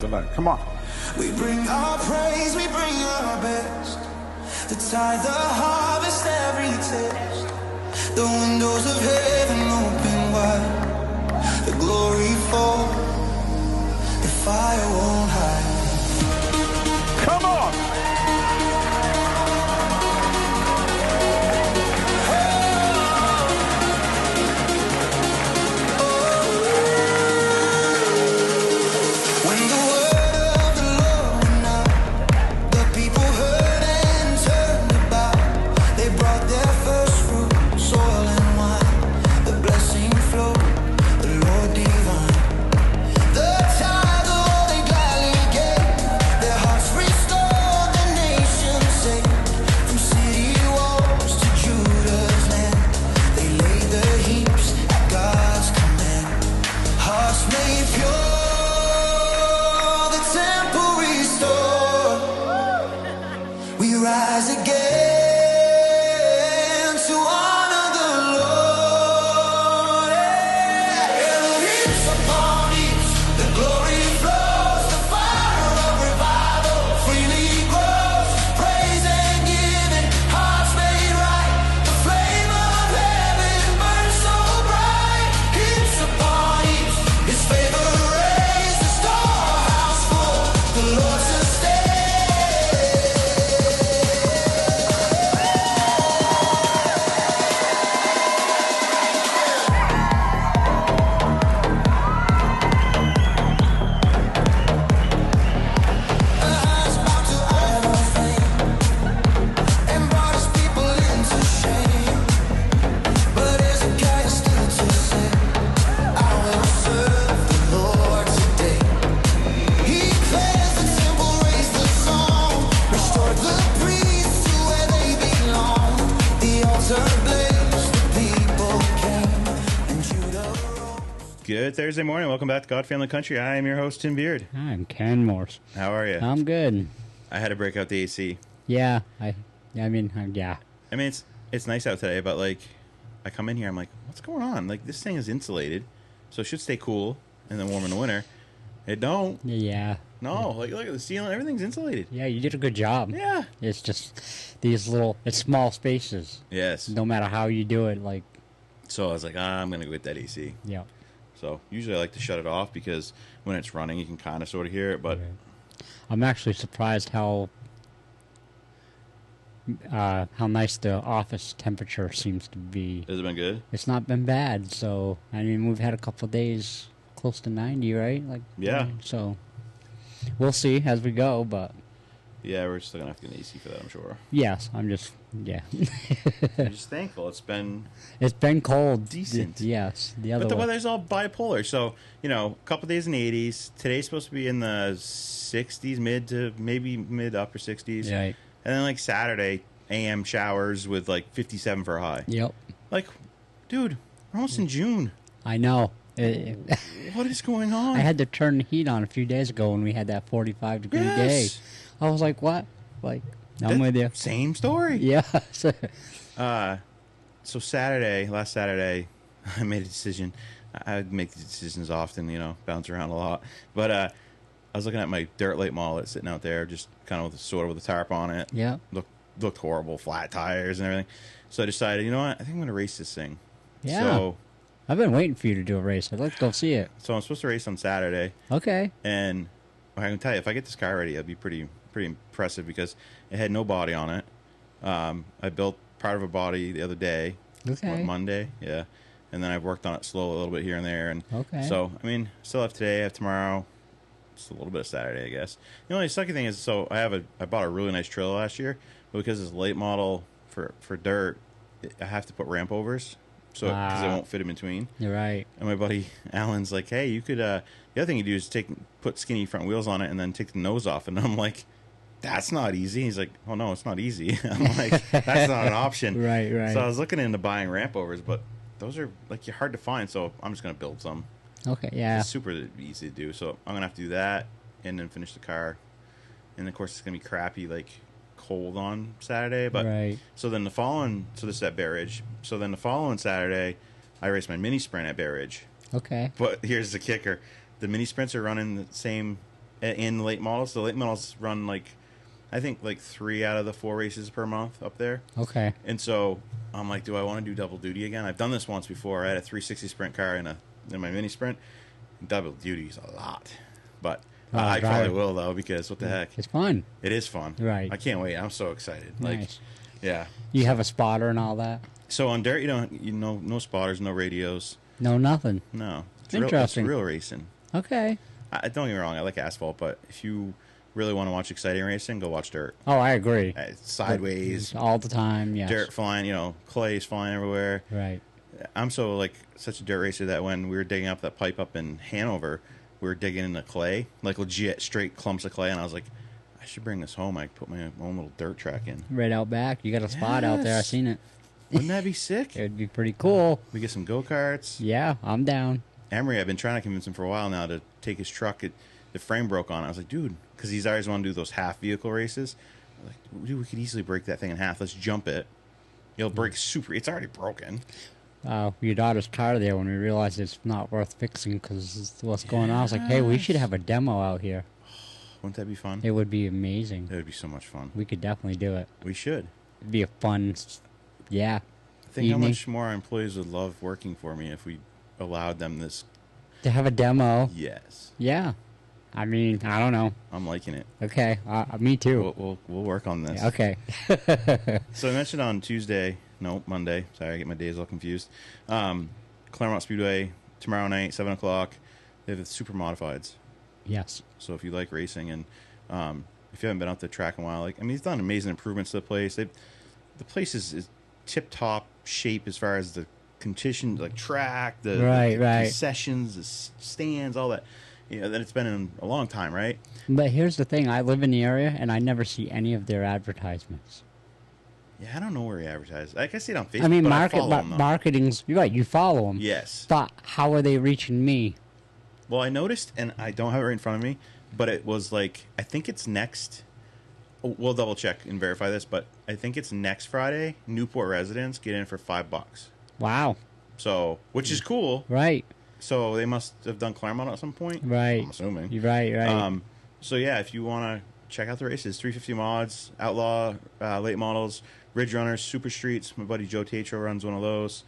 Tonight. Come on. We bring our praise, we bring our best. The tithe, the harvest, every test. The windows of heaven open wide. The glory fall, the fire won't hide. Come on. Good Thursday morning. Welcome back to God Family Country. I am your host, Tim Beard. I'm Ken Morse. How are you? I'm good. I had to break out the AC. Yeah. I mean, it's nice out today, but like, I come in here, I'm like, what's going on? Like, this thing is insulated, so it should stay cool and then warm in the winter. It don't. Yeah. No, like, look at the ceiling. Everything's insulated. Yeah, you did a good job. Yeah. It's just it's small spaces. Yes. No matter how you do it, like. So I was like, I'm going to go get that AC. Yeah. So usually I like to shut it off because when it's running, you can kind of sort of hear it. But I'm actually surprised how nice the office temperature seems to be. Has it been good? It's not been bad. So I mean, we've had a couple of days close to 90, right? Like yeah. So we'll see as we go, but. Yeah, we're still gonna have to get an AC for that, I'm sure. Yes, I'm just I'm just thankful. It's been cold. Decent. Yes. But the weather's all bipolar. So, a couple days in the 80s. Today's supposed to be in the 60s, mid to maybe mid upper 60s. Right. And then like Saturday, AM showers with like 57 for a high. Yep. Like, dude, we're almost in June. I know. What is going on? I had to turn the heat on a few days ago when we had that 45-degree day. I was like, what? Like, I'm with you. Same story. Yeah. So last Saturday, I made a decision. I make these decisions often, bounce around a lot. But I was looking at my dirt late model that's sitting out there, just kind of with a tarp on it. Yeah. Looked horrible, flat tires and everything. So I decided, you know what? I think I'm going to race this thing. Yeah. So I've been waiting for you to do a race. I'd like to go see it. So I'm supposed to race on Saturday. Okay. And I can tell you, if I get this car ready, it'll be pretty impressive because it had no body on it. I built part of a body the other day. Okay. Monday, yeah. And then I've worked on it slow a little bit here and there. And okay. So, I mean, still have today, I have tomorrow. Just a little bit of Saturday, I guess. The only sucky thing is, so I bought a really nice trailer last year, but because it's a late model for dirt, I have to put ramp overs, so because it won't fit in between. You're right. And my buddy Alan's like, hey, you could. The other thing you do is put skinny front wheels on it and then take the nose off. And I'm like, that's not easy. He's like, oh no, it's not easy. I'm like, that's not an option. Right. So I was looking into buying ramp overs, but those are like hard to find. So I'm just gonna build some. Okay, yeah. It's super easy to do. So I'm gonna have to do that and then finish the car. And of course it's gonna be crappy, like cold on Saturday. But right. So this is at Bear Ridge. So then the following Saturday, I race my mini sprint at Bear Ridge. Okay. But here's the kicker: the mini sprints are running the same in the late models. The late models run like, I think like 3 out of the 4 races per month up there. Okay. And so I'm like, do I want to do double duty again? I've done this once before. I had a 360 sprint car in my mini sprint. Double duty is a lot, but I probably will though, because what the heck? It's fun. It is fun. Right. I can't wait. I'm so excited. Like, Nice. yeah. You have a spotter and all that? So on dirt, no spotters, no radios. No, nothing. No. It's Interesting. Real racing. Okay. Don't get me wrong. I like asphalt, but if you really want to watch exciting racing, go watch dirt. Oh, I agree. Sideways, All the time, yes. dirt flying, clay's flying everywhere. Right. I'm so like such a dirt racer that when we were digging up that pipe up in Hanover, we were digging in the clay, like legit straight clumps of clay, and I was like, I should bring this home. I could put my own little dirt track in. Right out back. You got a spot out there. I've Yes. seen it. Wouldn't that be sick? It would be pretty cool. We get some go-karts. Yeah, I'm down. Emery, I've been trying to convince him for a while now to take his truck. The frame broke on it. I was like, dude, because he's always want to do those half vehicle races. I was like, dude, we could easily break that thing in half. Let's jump it. It'll break super. It's already broken. Your daughter's car there, when we realized it's not worth fixing because what's going on, I was like, hey, we should have a demo out here. Wouldn't that be fun? It would be amazing. It would be so much fun. We could definitely do it. We should. It'd be a fun, yeah. Think how evening. much more our employees would love working for me if we allowed them this. To have a demo. Yes. Yeah. I mean, I don't know. I'm liking it. Okay. Me too. We'll work on this. Okay. So I mentioned on Monday. Sorry, I get my days all confused. Claremont Speedway tomorrow night, 7 o'clock. They have the super modifieds. Yes. So if you like racing and if you haven't been out to the track in a while, he's done amazing improvements to the place. The place is tip top shape as far as the condition, like track, the concessions, the stands, all that. That it's been in a long time, right? But here's the thing: I live in the area, and I never see any of their advertisements. Yeah, I don't know where he advertises. I see it on Facebook. I mean, but I follow him, though. marketing's you're right. You follow them. Yes. But how are they reaching me? Well, I noticed, and I don't have it right in front of me, but it was like, I think it's next. We'll double check and verify this, but I think it's next Friday. Newport residents get in for $5. Wow. So, which is cool. Right. So they must have done Claremont at some point. Right. I'm assuming. You're right. So yeah, if you want to check out the races, 350 mods, Outlaw, late models, Ridge Runners, Super Streets. My buddy Joe Tatro runs one of those.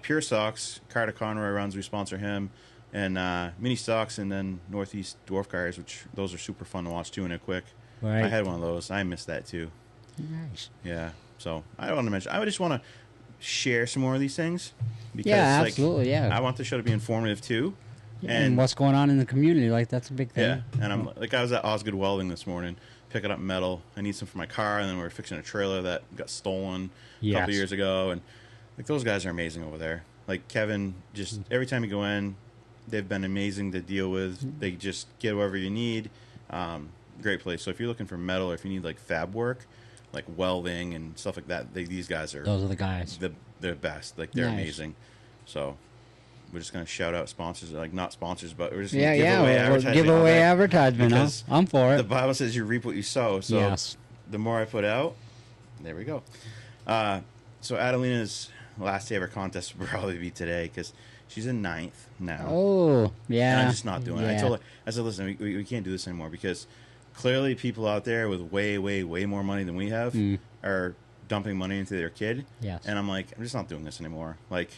Pure Stocks, Carter Conroy runs. We sponsor him. And Mini Stocks, and then Northeast Dwarf Cars, which those are super fun to watch too. And a quick. Right. I had one of those. I missed that too. Nice. Yeah. So I don't want to mention. I would just want to share some more of these things. Because, Yeah, absolutely. Yeah. I want the show to be informative too. And what's going on in the community, like that's a big thing. Yeah, and I'm like, I was at Osgood Welding this morning picking up metal. I need some for my car, and then we were fixing a trailer that got stolen a couple Yes. years ago. And like those guys are amazing over there. Like Kevin, just every time you go in, they've been amazing to deal with. They just get whatever you need. Great place. So if you're looking for metal, or if you need like fab work, like welding and stuff like that, these guys are Those are the guys. they're best. Like they're Nice. amazing. So we're just gonna shout out sponsors, like not sponsors, but we're just Yeah, gonna give away we'll advertising. give all away day. advertisement. Because I'm for The it. Bible says you reap what you sow. So Yes. the more I put out, there we go. So Adelina's last day of her contest will probably be today because she's in 9th now. Oh, yeah. And I'm just not doing it. I Yeah. told her, I said, listen, we can't do this anymore because clearly people out there with way, way, way more money than we have are dumping money into their kid. Yes. And I'm like, I'm just not doing this anymore. Like,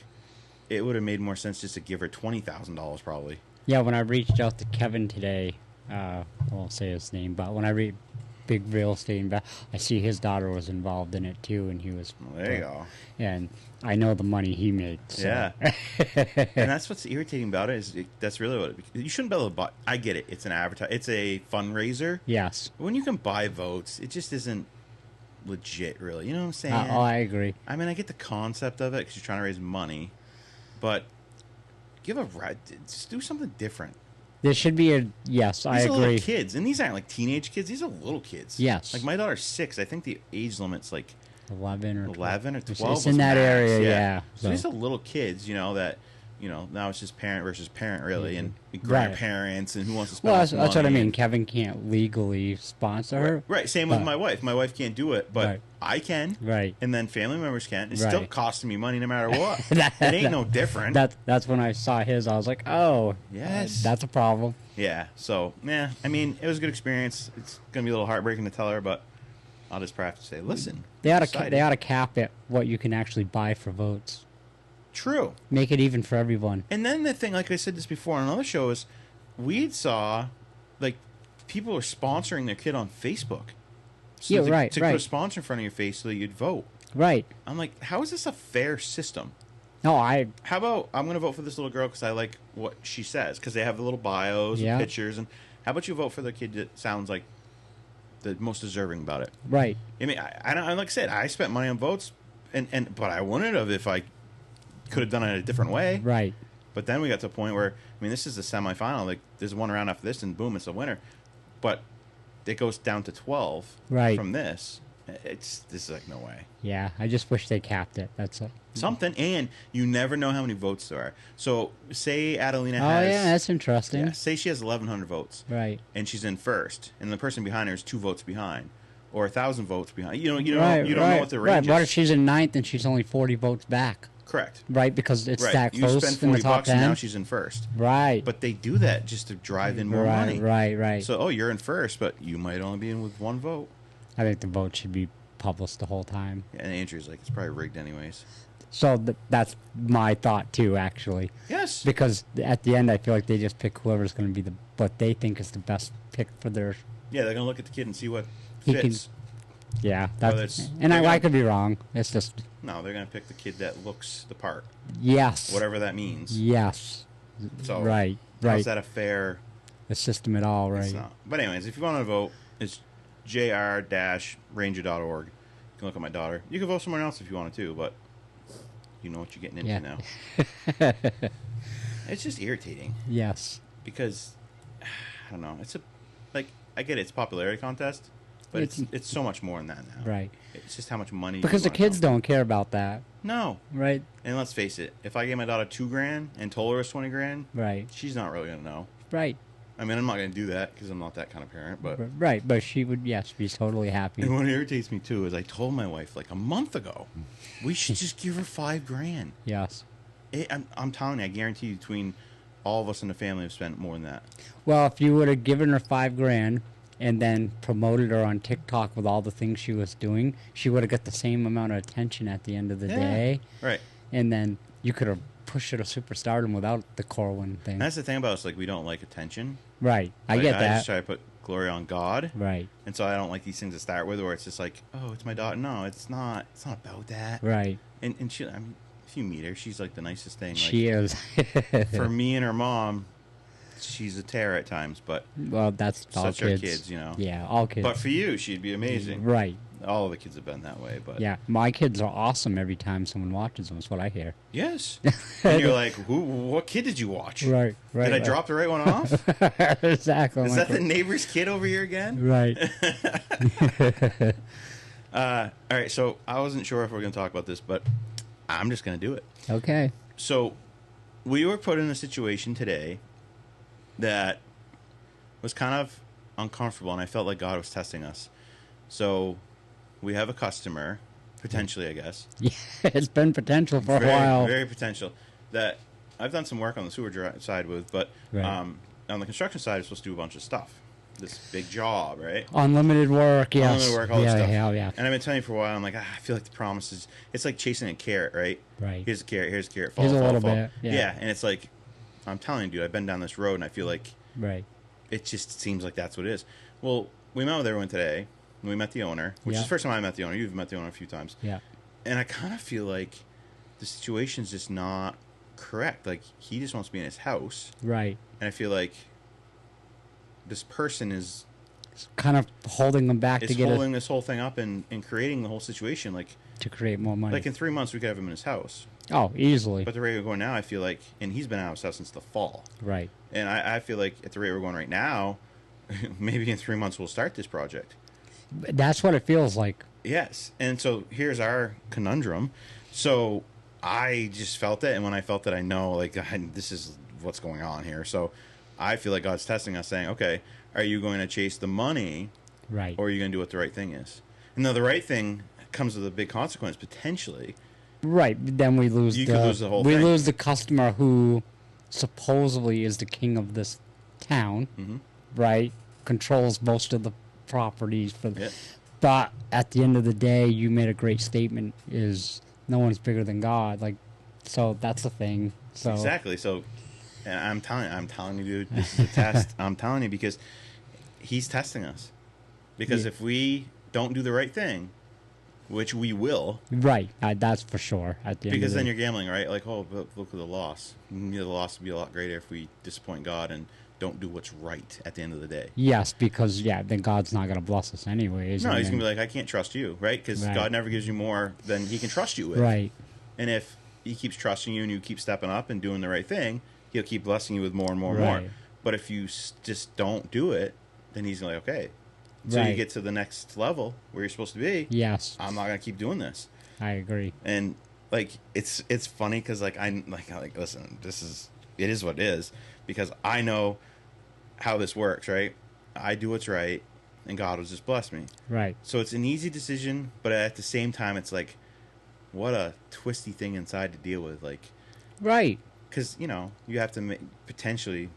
it would have made more sense just to give her $20,000 probably. Yeah, when I reached out to Kevin today, I won't say his name, but when I read big real estate I see his daughter was involved in it too, and he was. Well, there you go. And I know the money he made. So. Yeah. And that's what's irritating about it that's really what you shouldn't be able to buy. I get it. It's an it's a fundraiser. Yes. When you can buy votes, it just isn't legit, really. You know what I'm saying? I agree. I mean, I get the concept of it because you're trying to raise money, but just do something different. There should be a yes. I These are agree. little kids, and these aren't like teenage kids. These are little kids. Yes. Like my daughter's 6. I think the age limit's like 11 or 11 or 12. It's was in that max. area, yeah. So these are little kids, that now it's just parent versus parent, really, and Right. grandparents, and who wants to spend Well, less that's what I money, mean. and- Kevin can't legally sponsor her. Right. Same with but- my wife. My wife can't do it, but Right. I can. Right. And then family members can. It's still Right. costing me money no matter what. That- It ain't no different. That's when I saw his. I was like, oh, Yes. that's a problem. Yeah. So, yeah. I mean, it was a good experience. It's gonna be a little heartbreaking to tell her, but I'll just probably have to say, listen. They ought I'm to excited. they ought to cap it what you can actually buy for votes. True. Make it even for everyone. And then the thing, like I said this before on another show, is we saw like people are sponsoring their kid on Facebook. So Yeah, to, right, To right. put a sponsor in front of your face so that you'd vote. Right. I'm like, how is this a fair system? No, I How about I'm going to vote for this little girl because I like what she says, because they have the little bios Yeah. and pictures, and how about you vote for the kid that sounds like the most deserving about it? right. I mean, I don't, like I said, I spent money on votes, but I wouldn't have if I could have done it a different way. Right. But then we got to a point where, I mean, this is the semifinal. Like, there's one round after this, and boom, it's a winner. But it goes down to 12 Right. from this. This is like no way. Yeah, I just wish they capped it. That's it. Something, and you never know how many votes there are. So, say Adelina Oh has. yeah, that's interesting. Yeah, say she has 1,100 votes, Right. and she's in first, and the person behind her is 2 votes behind, or 1,000 votes behind. You don't right, know right, what the right. range What is. if she's in ninth and she's only 40 votes back? Correct. Right, because it's Right. that You close spend in 40 the top bucks, and 10. now she's in first. Right. But they do that just to drive in more right, money. right. So, oh, you're in first, but you might only be in with 1 vote. I think the vote should be published the whole time. And Andrew's like, it's probably rigged anyways. So that's my thought too, actually. Yes. Because at the end, I feel like they just pick whoever's going to be what they think is the best pick for their. Yeah, they're going to look at the kid and see what He can- fits. Yeah, Whether that's. it's- And they're I gonna- could be wrong. It's just No, they're going to pick the kid that looks the part, yes, whatever that means. yes, So, right, how's right. that a fair... The system at all, It's right? not. But anyways, if you want to vote, it's jr-ranger.org. You can look at my daughter. You can vote somewhere else if you want to, but you know what you're getting into Yeah. now. It's just irritating Yes, because, I don't know, it's a... Like, I get it, it's a popularity contest, but It's- it's so much more than that now. right. It's just how much money... Because you the wanna kids dump. don't care about that, No. right? And let's face it, if I gave my daughter $2,000 and told her it's $20,000, Right, she's not really going to know. right, I mean, I'm not going to do that because I'm not that kind of parent, but... right. But she would, yes, be totally happy. And what irritates me too is I told my wife like a month ago, we should just give her $5,000. Yes. I'm telling you, I guarantee you, between all of us in the family have spent more than that. Well, if you would have given her $5,000 and then promoted her on TikTok with all the things she was doing, she would have got the same amount of attention at the end of the day. Right. And then you could have pushed her to superstardom without the Corwin thing. And that's the thing about us, like we don't like attention. Right. I Like, get I that. just try to put glory on God. Right. And so I don't like these things to start with where it's just like, oh, it's my daughter. No, it's not about that. Right. And she, I mean, if you meet her, she's like the nicest thing. Like, She is. for me and her mom, she's a terror at times, but Well, that's all such are kids. kids, you know. Yeah, all kids. But for you, she'd be amazing. Right. All of the kids have been that way, but Yeah. My kids are awesome every time someone watches them. That's what I hear. yes. And you're like, what kid did you watch? Right. Right. Did I right. drop the right one off? Exactly. I'm Is like, that the neighbor's kid over here again? Right. All right, so I wasn't sure if we are going to talk about this, but I'm just going to do it. Okay. So we were put in a situation today that was kind of uncomfortable, and I felt like God was testing us. So we have a customer, potentially, I guess. Yeah, it's been potential for a very, while. very potential, that I've done some work on the sewer side with, but Right. on the construction side, I'm supposed to do a bunch of stuff. This big job, right? Unlimited work, yes. Unlimited work, all this yeah, stuff. yeah. And I've been telling you for a while, I'm like, I feel like the promise is, it's like chasing a carrot, right? Right. Here's a carrot, here's a carrot, fall, Here's a fall, little fall. bit, yeah. And it's like, I'm telling you, dude, I've been down this road, and I feel like Right. it just seems like that's what it is. Well, we met with everyone today, and we met the owner, which Yeah. is the first time I met the owner. You've met the owner a few times. Yeah. And I kind of feel like the situation's just not correct. Like, he just wants to be in his house, Right. and I feel like this person is It's kind of holding them back to get holding this whole thing up and creating the whole situation. Like to create more money. in 3 months, we could have him in his house. Oh, easily. But the rate we're going now, I feel like, and he's been out of his house since the fall. Right. And I feel like at the rate we're going right now, maybe in 3 months we'll start this project. That's what it feels like. Yes. And so here's our conundrum. So I just felt it, and when I felt it, I know like this is what's going on here. So I feel like God's testing us, saying, "Okay, are you going to chase the money, Right. or are you going to do what the right thing is?" And now the right thing comes with a big consequence potentially. Right. But then we lose You could lose the whole we thing. lose the customer who supposedly is the king of this town. Mm-hmm. Right. Controls most of the properties for. Yeah. But at the end of the day, you made a great statement. Is no one's bigger than God. Like, so that's the thing. So Exactly. So, and I'm telling you, dude, this is a test. I'm telling you because he's testing us. Because Yeah. if we don't do the right thing, which we will, Right. That's for sure. At the end. because of the then you're gambling, right? Like, oh, but look at the loss. The loss would be a lot greater if we disappoint God and don't do what's right at the end of the day. Yes, because then God's not going to bless us anyways. No, and he's then- gonna be like, I can't trust you, right? Because Right. God never gives you more than He can trust you with. right. And if He keeps trusting you and you keep stepping up and doing the right thing, He'll keep blessing you with more and more and more. Right. But if you just don't do it, then He's like, okay. So you Right. get to the next level where you're supposed to be. Yes, I'm not gonna keep doing this. I agree. And like it's funny because like I like listen, it is what it is, because I know how this works, right? I do what's right, and God will just bless me. Right. So it's an easy decision, but at the same time, it's like, what a twisty thing inside to deal with. Like, Right. because, you know, you have to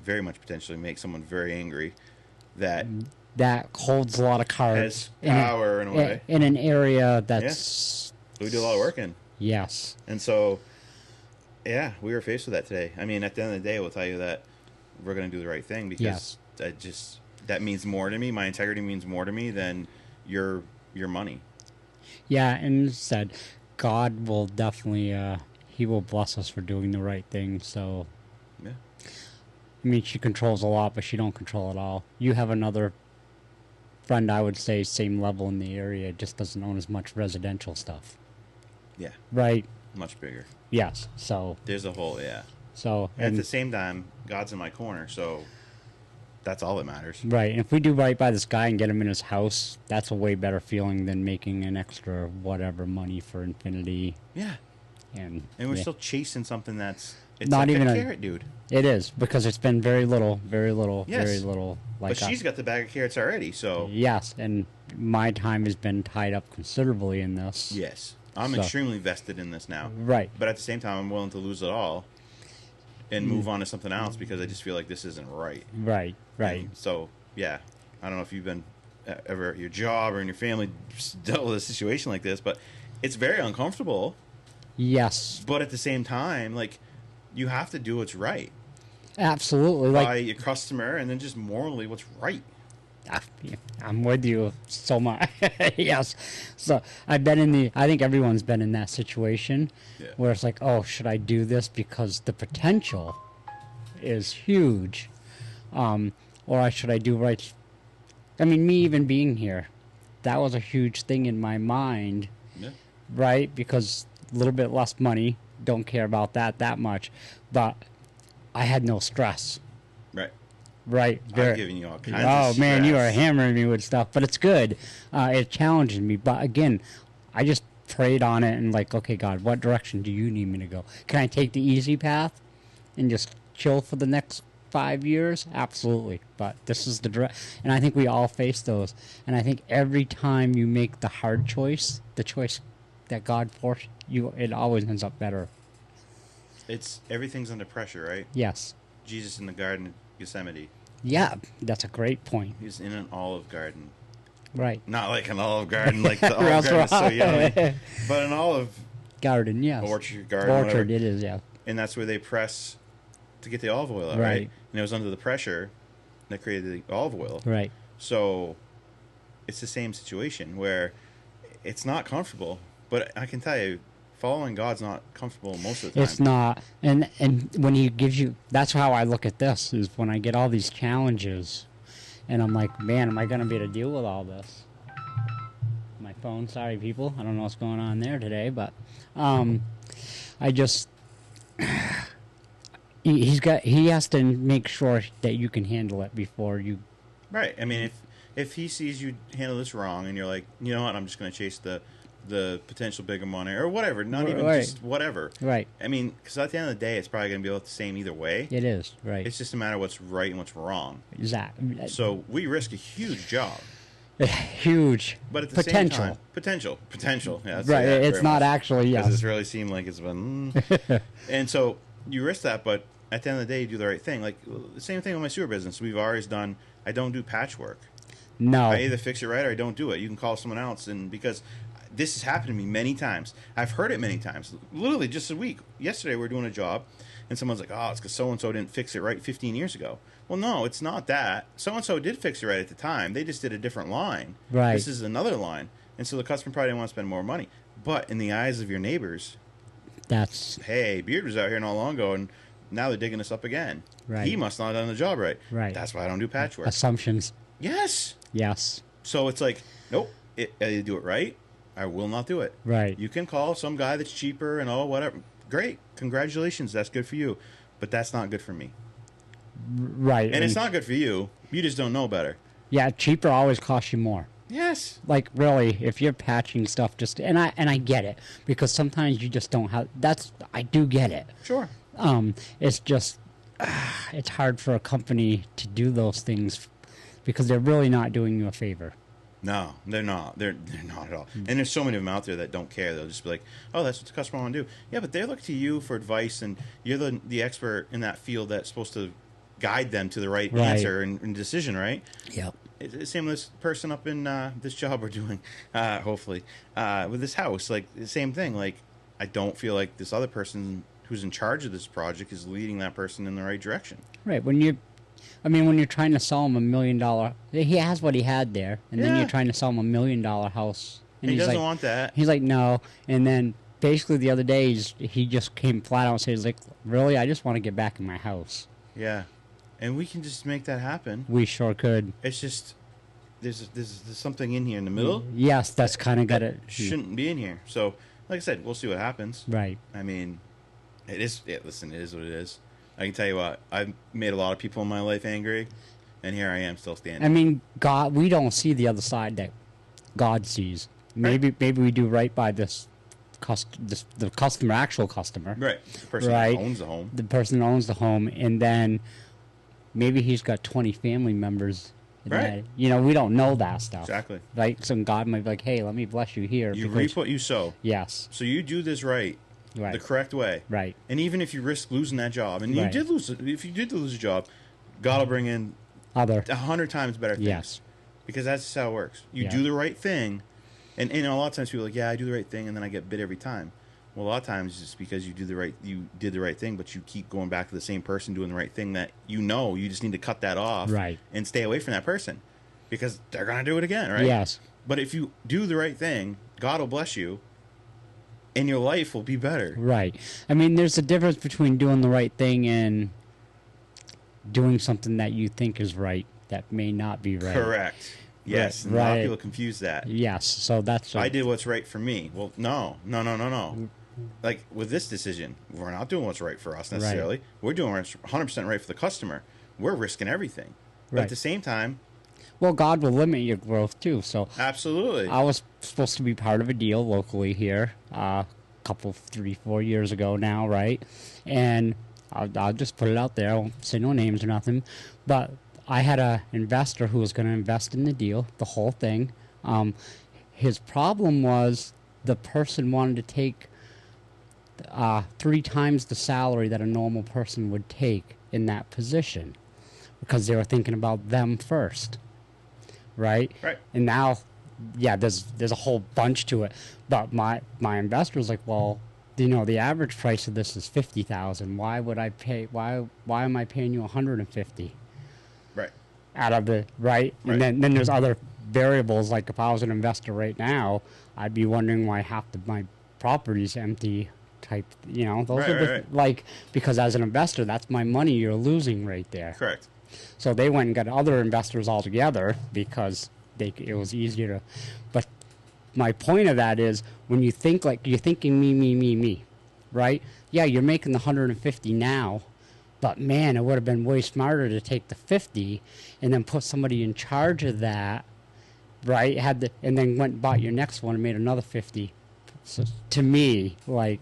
very much potentially make someone very angry that That holds a lot of cards. has power in a way. In an area that's. We do a lot of work in. Yes. And so, yeah, we were faced with that today. I mean, at the end of the day, we'll tell you that we're going to do the right thing because Yes. that means more to me. My integrity means more to me than your money. Yeah, and said, God will definitely. He will bless us for doing the right thing. So, Yeah. I mean, she controls a lot, but she don't control it all. You have another friend, I would say, same level in the area, just doesn't own as much residential stuff. Yeah. Right. Much bigger. Yes. So. There's a whole, yeah. So. And at the same time, God's in my corner, so that's all that matters. Right, and if we do right by this guy and get him in his house, that's a way better feeling than making an extra whatever money for Infinity. Yeah. And And we're yeah. still chasing something that's Not like even a a- carrot, dude. It is because it's been very little, Yes. very little. Like But she's got the bag of carrots already, so yes, and my time has been tied up considerably in this. yes. I'm So- extremely vested in this now. Right, But at the same time, I'm willing to lose it all and move on to something else because I just feel like this isn't right. right, right. And so, yeah, I don't know if you've been ever at your job or in your family dealt with a situation like this, but it's very uncomfortable. Yes, But at the same time, like, you have to do what's right absolutely. by Like your customer, and then just morally what's right. I'm with you so much. Yes. So I've been in the. I think everyone's been in that situation Yeah. where it's like, oh, should I do this because the potential is huge, or should I do right? I mean, me even being here, that was a huge thing in my mind, Yeah. right? Because a little bit less money, don't care about that much, but I had no stress. Right. Right. I've given you all kinds Oh of man, you are stress. hammering me with stuff, but it's good. It challenges me, but again, I just prayed on it and like, okay, God, what direction do you need me to go? Can I take the easy path and just chill for the next 5 years? Absolutely, but this is the and I think we all face those. And I think every time you make the hard choice, the choice that God forced you, it always ends up better. It's everything's under pressure, right? Yes. Jesus in the Garden of Gethsemane. Yeah, that's a great point. He's in an olive garden. Right. Not like an olive garden, like the olive That's garden is so right. yummy, but an olive Garden, yes. orchard garden, Orchard, whatever. it is, yeah. And that's where they press to get the olive oil out, Right. right? And it was under the pressure that created the olive oil. Right. So it's the same situation where it's not comfortable, but I can tell you, following God's not comfortable most of the time. It's not, and when he gives you, that's how I look at this. Is when I get all these challenges, and I'm like, man, am I gonna be able to deal with all this? My phone, sorry people, I don't know what's going on there today, but I just he has to make sure that you can handle it before you. Right. I mean, if he sees you handle this wrong, and you're like, you know what, I'm just going to chase the the potential bigger money or whatever. Not even Right. just whatever. Right. I mean, because at the end of the day, it's probably going to be about the same either way. It is. Right. It's just a matter of what's right and what's wrong. Exactly. So we risk a huge job. Huge But at the potential. same time, potential. Yeah, I'd say Right. that It's very not much. actually. Because Yes. it's really seemed like it's been. And so you risk that, but at the end of the day, you do the right thing. Like the same thing with my sewer business. We've always done. I don't do patchwork. No. I either fix it right or I don't do it. You can call someone else, and because this has happened to me many times, I've heard it many times. Literally just a week. Yesterday we were doing a job, and someone's like, "Oh, it's because so and so didn't fix it right 15 years ago." Well, no, it's not that. So and so did fix it right at the time. They just did a different line. Right. This is another line, and so the customer probably didn't want to spend more money. But in the eyes of your neighbors, That's hey, Beard was out here not long ago, and now they're digging us up again. Right. He must not have done the job right. Right. That's why I don't do patchwork. assumptions. Yes. Yes. So it's like, nope, you do it right. I will not do it. Right. You can call some guy that's cheaper and whatever. Great, congratulations, that's good for you. But that's not good for me. Right. And it's not good for you. You just don't know better. Yeah. Cheaper always costs you more. Yes. Like really, if you're patching stuff, and I get it because sometimes you just don't have. I do get it. Sure. It's just it's hard for a company to do those things because they're really not doing you a favor. No, they're not. They're not at all. And there's so many of them out there that don't care. They'll just be like, "Oh, that's what the customer want to do." Yeah, but they look to you for advice, and you're the expert in that field that's supposed to guide them to the right Right. answer and decision, right? Yep. It's the same with this person up in this job we're doing, hopefully, with this house. Like, the same thing. Like, I don't feel like this other person who's in charge of this project is leading that person in the right direction. Right. When you're trying to sell him $1 million, he has what he had there, and then Yeah. you're trying to sell him $1 million house, and He he's doesn't like, want that. he's like, no, and then basically the other day he just came flat out and said, he's like, really, I just want to get back in my house. Yeah. And we can just make that happen. We sure could. It's just, there's something in here in the middle Yes, that's kind of got it. shouldn't be in here. So, like I said, we'll see what happens. Right. I mean, listen, it is what it is. I can tell you what, I've made a lot of people in my life angry, and here I am still standing. I mean, God, we don't see the other side that God sees. Maybe we do right by the customer, actual customer, Right. The person Right. who owns the home. the person that owns the home, and then maybe he's got 20 family members. Right. That, we don't know that stuff. Exactly. Right. So God might be like, hey, let me bless you here. You because- reap what you sow. Yes. So you do this right, Right. the correct way. Right. And even if you risk losing that job, and Right. if you did lose a job, God will bring in Other. 100 times better things. Yes. Because that's just how it works. You Yeah. do the right thing, and a lot of times people are like, yeah, I do the right thing, and then I get bit every time. Well, a lot of times it's because you did the right thing, but you keep going back to the same person doing the right thing that you just need to cut that off, Right. and stay away from that person, because they're gonna do it again, right? Yes. But if you do the right thing, God will bless you, and your life will be better. Right. I mean, there's a difference between doing the right thing and doing something that you think is right that may not be right. Correct. Yes. And a lot Right. of people confuse that. Yes. So that's. I did what's right for me. Well, no. Like with this decision, we're not doing what's right for us necessarily. Right. We're doing what's 100% right for the customer. We're risking everything. But Right. at the same time, Well, God will limit your growth too. So absolutely. I was supposed to be part of a deal locally here, a couple, 3-4 years ago now, right? And I'll just put it out there. I won't say no names or nothing, but I had an investor who was going to invest in the deal, the whole thing. His problem was the person wanted to take 3 times the salary that a normal person would take in that position because they were thinking about them first, right? Right. And now, yeah, there's a whole bunch to it. But my investor was like, well, the average price of this is $50,000. Why would I pay? Why am I paying you $150 Right. out of the right? Right. And then there's other variables. Like if I was an investor right now, I'd be wondering why half of my property's empty. Type, those Right, are the right. like because as an investor, that's my money you're losing right there. Correct. So they went and got other investors altogether because it was easier to. But my point of that is when you think like you're thinking me, right? Yeah, you're making the 150 now, but man, it would have been way smarter to take the 50 and then put somebody in charge of that right? And then went and bought your next one and made another 50. So to me, like,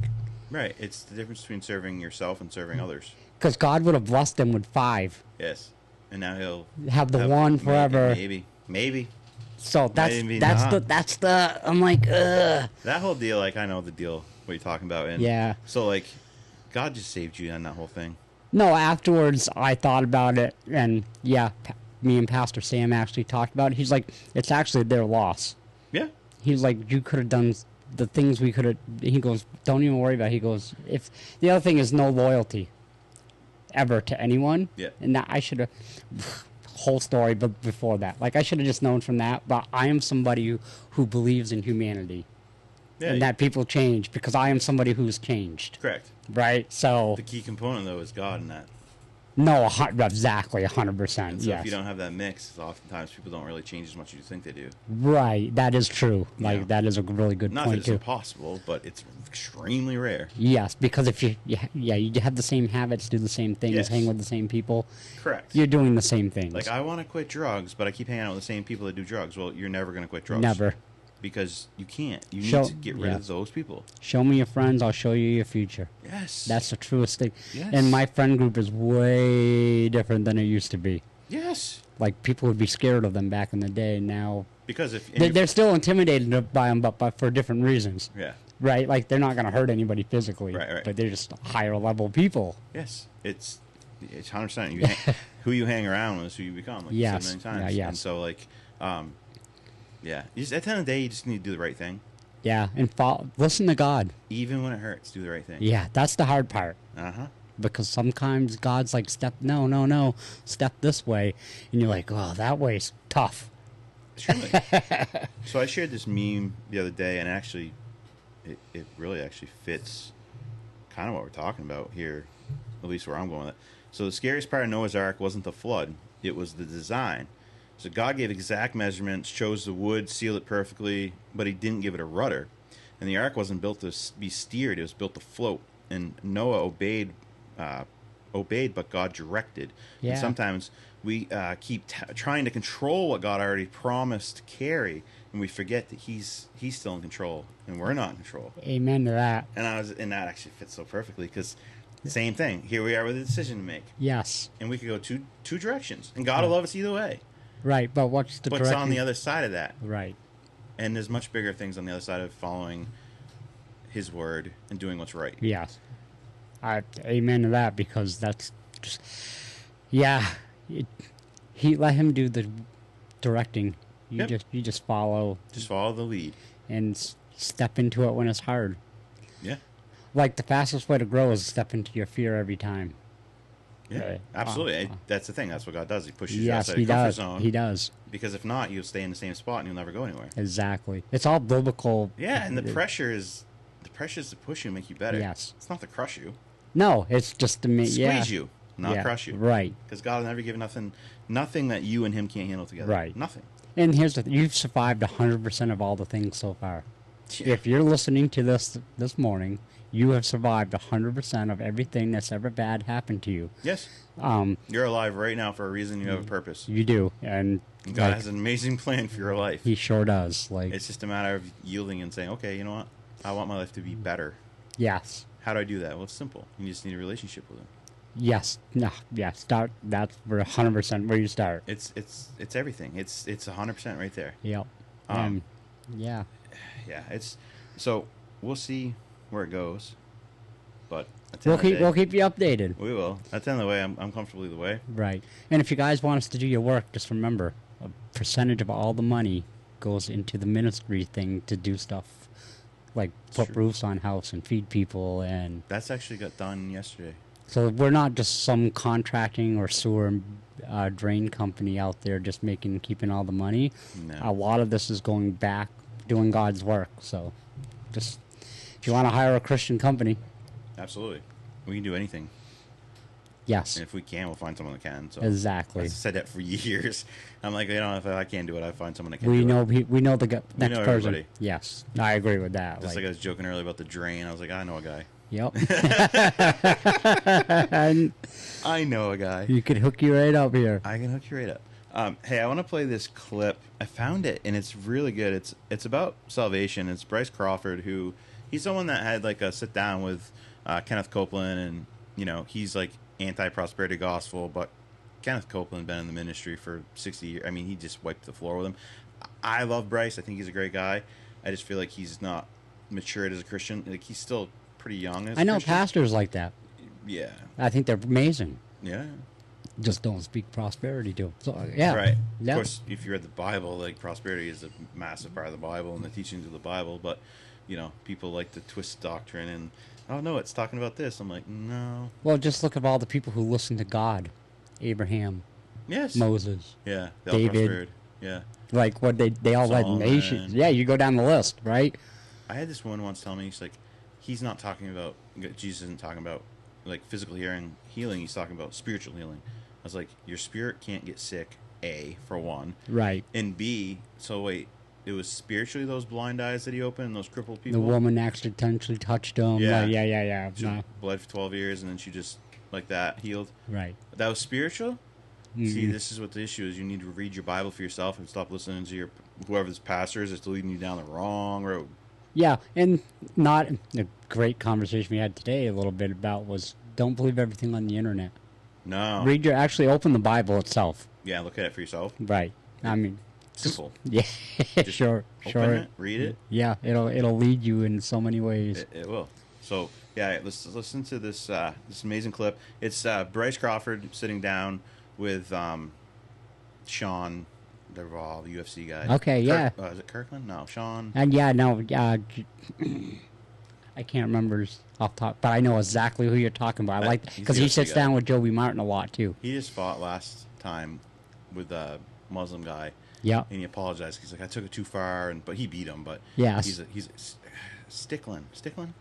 Right. It's the difference between serving yourself and serving others. because God would have blessed him with 5, Yes. And now he'll have the one forever. Maybe. So Might even be not. that's the I'm like, ugh. That whole deal, like, I know the deal, what you're talking about. And Yeah. So, like, God just saved you on that whole thing. No, afterwards I thought about it, and yeah, me and Pastor Sam actually talked about it. He's like, it's actually their loss. Yeah. He's like, you could have done the things we could have. He goes, don't even worry about it. He goes, if the other thing is no loyalty ever to anyone. Yeah. And that I should have whole story, but before that, like I should have just known from that. But I am somebody who believes in humanity, Yeah. and that people change because I am somebody who's changed. Correct. Right. So The key component, though, is God in that. no, exactly 100%. And so Yes. if you don't have that mix, oftentimes people don't really change as much as you think they do. Right. That is true. Like Yeah. that is a really good Not that point it's too. impossible, but it's extremely rare. Yes, because if you have the same habits, do the same things, Yes. hang with the same people, Correct. you're doing the same things. Like, I want to quit drugs, but I keep hanging out with the same people that do drugs. Well, you're never going to quit drugs. Never. Because you can't. You need Show- to get rid yeah. of those people. Show me your friends, I'll show you your future. Yes. That's the truest thing. Yes. And my friend group is way different than it used to be. Yes. Like people would be scared of them back in the day. Now Because if... they're still intimidated by them, but for different reasons. yeah. Right? Like they're not going to hurt anybody physically. Right. But they're just higher level people. Yes. It's 100%. You who you hang around with is who you become. Like Yes. you said many times. Yeah, yes. And so, like... yeah. You just, at the end of the day, you just need to do the right thing. Yeah. And listen to God. Even when it hurts, do the right thing. Yeah. That's the hard part. Uh-huh. Because sometimes God's like, step this way. And you're like, oh, that way's tough. Truly. So I shared this meme the other day, and actually, it really actually fits kind of what we're talking about here, at least where I'm going with it. So the scariest part of Noah's Ark wasn't the flood, it was the design. So God gave exact measurements, chose the wood, sealed it perfectly, but he didn't give it a rudder. And the ark wasn't built to be steered, it was built to float. And Noah obeyed, but God directed. Yeah. And sometimes we keep trying to control what God already promised to carry, and we forget that He's still in control, and we're not in control. Amen to that. And that actually fits so perfectly because same thing. Here we are with a decision to make, Yes. and we could go two directions, and God will love us either way. Right. But what's the What's direction? on the other side of that? Right. And there's much bigger things on the other side of following His word and doing what's right. Yes. Amen to that, because that's just, yeah. He let him do the directing. You Yep. just follow Just follow the lead. and step into it when it's hard. Yeah. Like the fastest way to grow is step into your fear every time. Yeah, Right. absolutely. That's the thing. That's what God does. He pushes you Yes, outside he your comfort does. zone. He does. Because if not, you'll stay in the same spot and you'll never go anywhere. Exactly. It's all biblical. Yeah, and the pressure is to push you and make you better. Yes. It's not to crush you. No, it's just to make Squeeze you, not Yeah, crush you. Right. Because God has never given nothing that you and Him can't handle together. Right. Nothing. And here's the thing. You've survived 100% of all the things so far. Yeah. If you're listening to this morning, you have survived 100% of everything that's ever bad happened to you. Yes. Um, You're alive right now for a reason. You have a purpose. you do, and And God like, has an amazing plan for your life. He sure does. Like, It's just a matter of yielding and saying, okay, you know what? I want my life to be better. yes, How do I do that? Well, it's simple. You just need a relationship with Him. yes, no, yeah. Start. That's where 100% where you start. It's everything. It's 100% right there. Yep. Um, Yeah. Yeah, so we'll see where it goes, but at the end of the day, We'll keep you updated. we will. At the end of the way, I'm comfortable either way. Right. And if you guys want us to do your work, just remember, a percentage of all the money goes into the ministry thing to do stuff like put true. roofs on house and feed people, and That's actually got done yesterday. so we're not just some contracting or sewer drain company out there just keeping all the money. No. A lot of this is going back doing God's work. So just if you want to hire a Christian company, Absolutely, we can do anything, yes, and if we can, we'll find someone that can. So exactly. I've said that for years. I'm like, if I can't do it, I find someone that can. We do know it. we know the next know person. everybody. Yes, I agree with that. Just like I was joking earlier about the drain. I was like, I know a guy. Yep. And I know a guy. you could hook you right up here. I can hook you right up. Hey, I want to play this clip. I found it, and it's really good. It's about salvation. It's Bryce Crawford, who he's someone that had like a sit down with Kenneth Copeland, and he's like anti-prosperity gospel, but Kenneth Copeland been in the ministry for 60 years. I mean, he just wiped the floor with him. I love Bryce. I think he's a great guy. I just feel like he's not matured as a Christian. Like, he's still pretty young as I a know Christian. pastors like that. Yeah. I think they're amazing. Yeah. Just don't speak prosperity to them. So, yeah. Right. Yeah. Of course, if you read the Bible, like, prosperity is a massive part of the Bible and the teachings of the Bible, but, people like to twist doctrine and, oh, no, it's talking about this. I'm like, no. Well, just look at all the people who listened to God. Abraham, Yes. Moses, Yeah. They all David. prospered. Yeah. like what they all led Solomon. nations. Yeah, you go down the list, right? I had this woman once tell me, she's like, he's not talking about, Jesus isn't talking about, like, physical healing, he's talking about spiritual healing. I was like, your spirit can't get sick, A, for one. Right. And B, so wait, it was spiritually those blind eyes that he opened, those crippled The people? woman accidentally touched him. Yeah. Yeah. She No. bled for 12 years, and then she just, like that, healed. Right. That was spiritual? Mhm. See, this is what the issue is. You need to read your Bible for yourself and stop listening to whoever this pastor is that's leading you down the wrong road. Yeah, and not a great conversation we had today a little bit about was don't believe everything on the internet. No. Actually open the Bible itself. Yeah, look at it for yourself. Right. I mean, Simple. yeah, Just sure. Open it, read it. Yeah, it'll lead you in so many ways. It will. So, yeah, let's listen to this this amazing clip. It's Bryce Crawford sitting down with Sean Duvall, the UFC guy. Okay, yeah. Is it Kirkland? No, Sean. And yeah, no, I can't remember off top, but I know exactly who you're talking about. I like He's because the he UFC sits guy. down with Joey Martin a lot too. He just fought last time with a Muslim guy. Yeah. And he apologized. He's like, I took it too far, but he beat him. But Yes. he's Strickland. Strickland.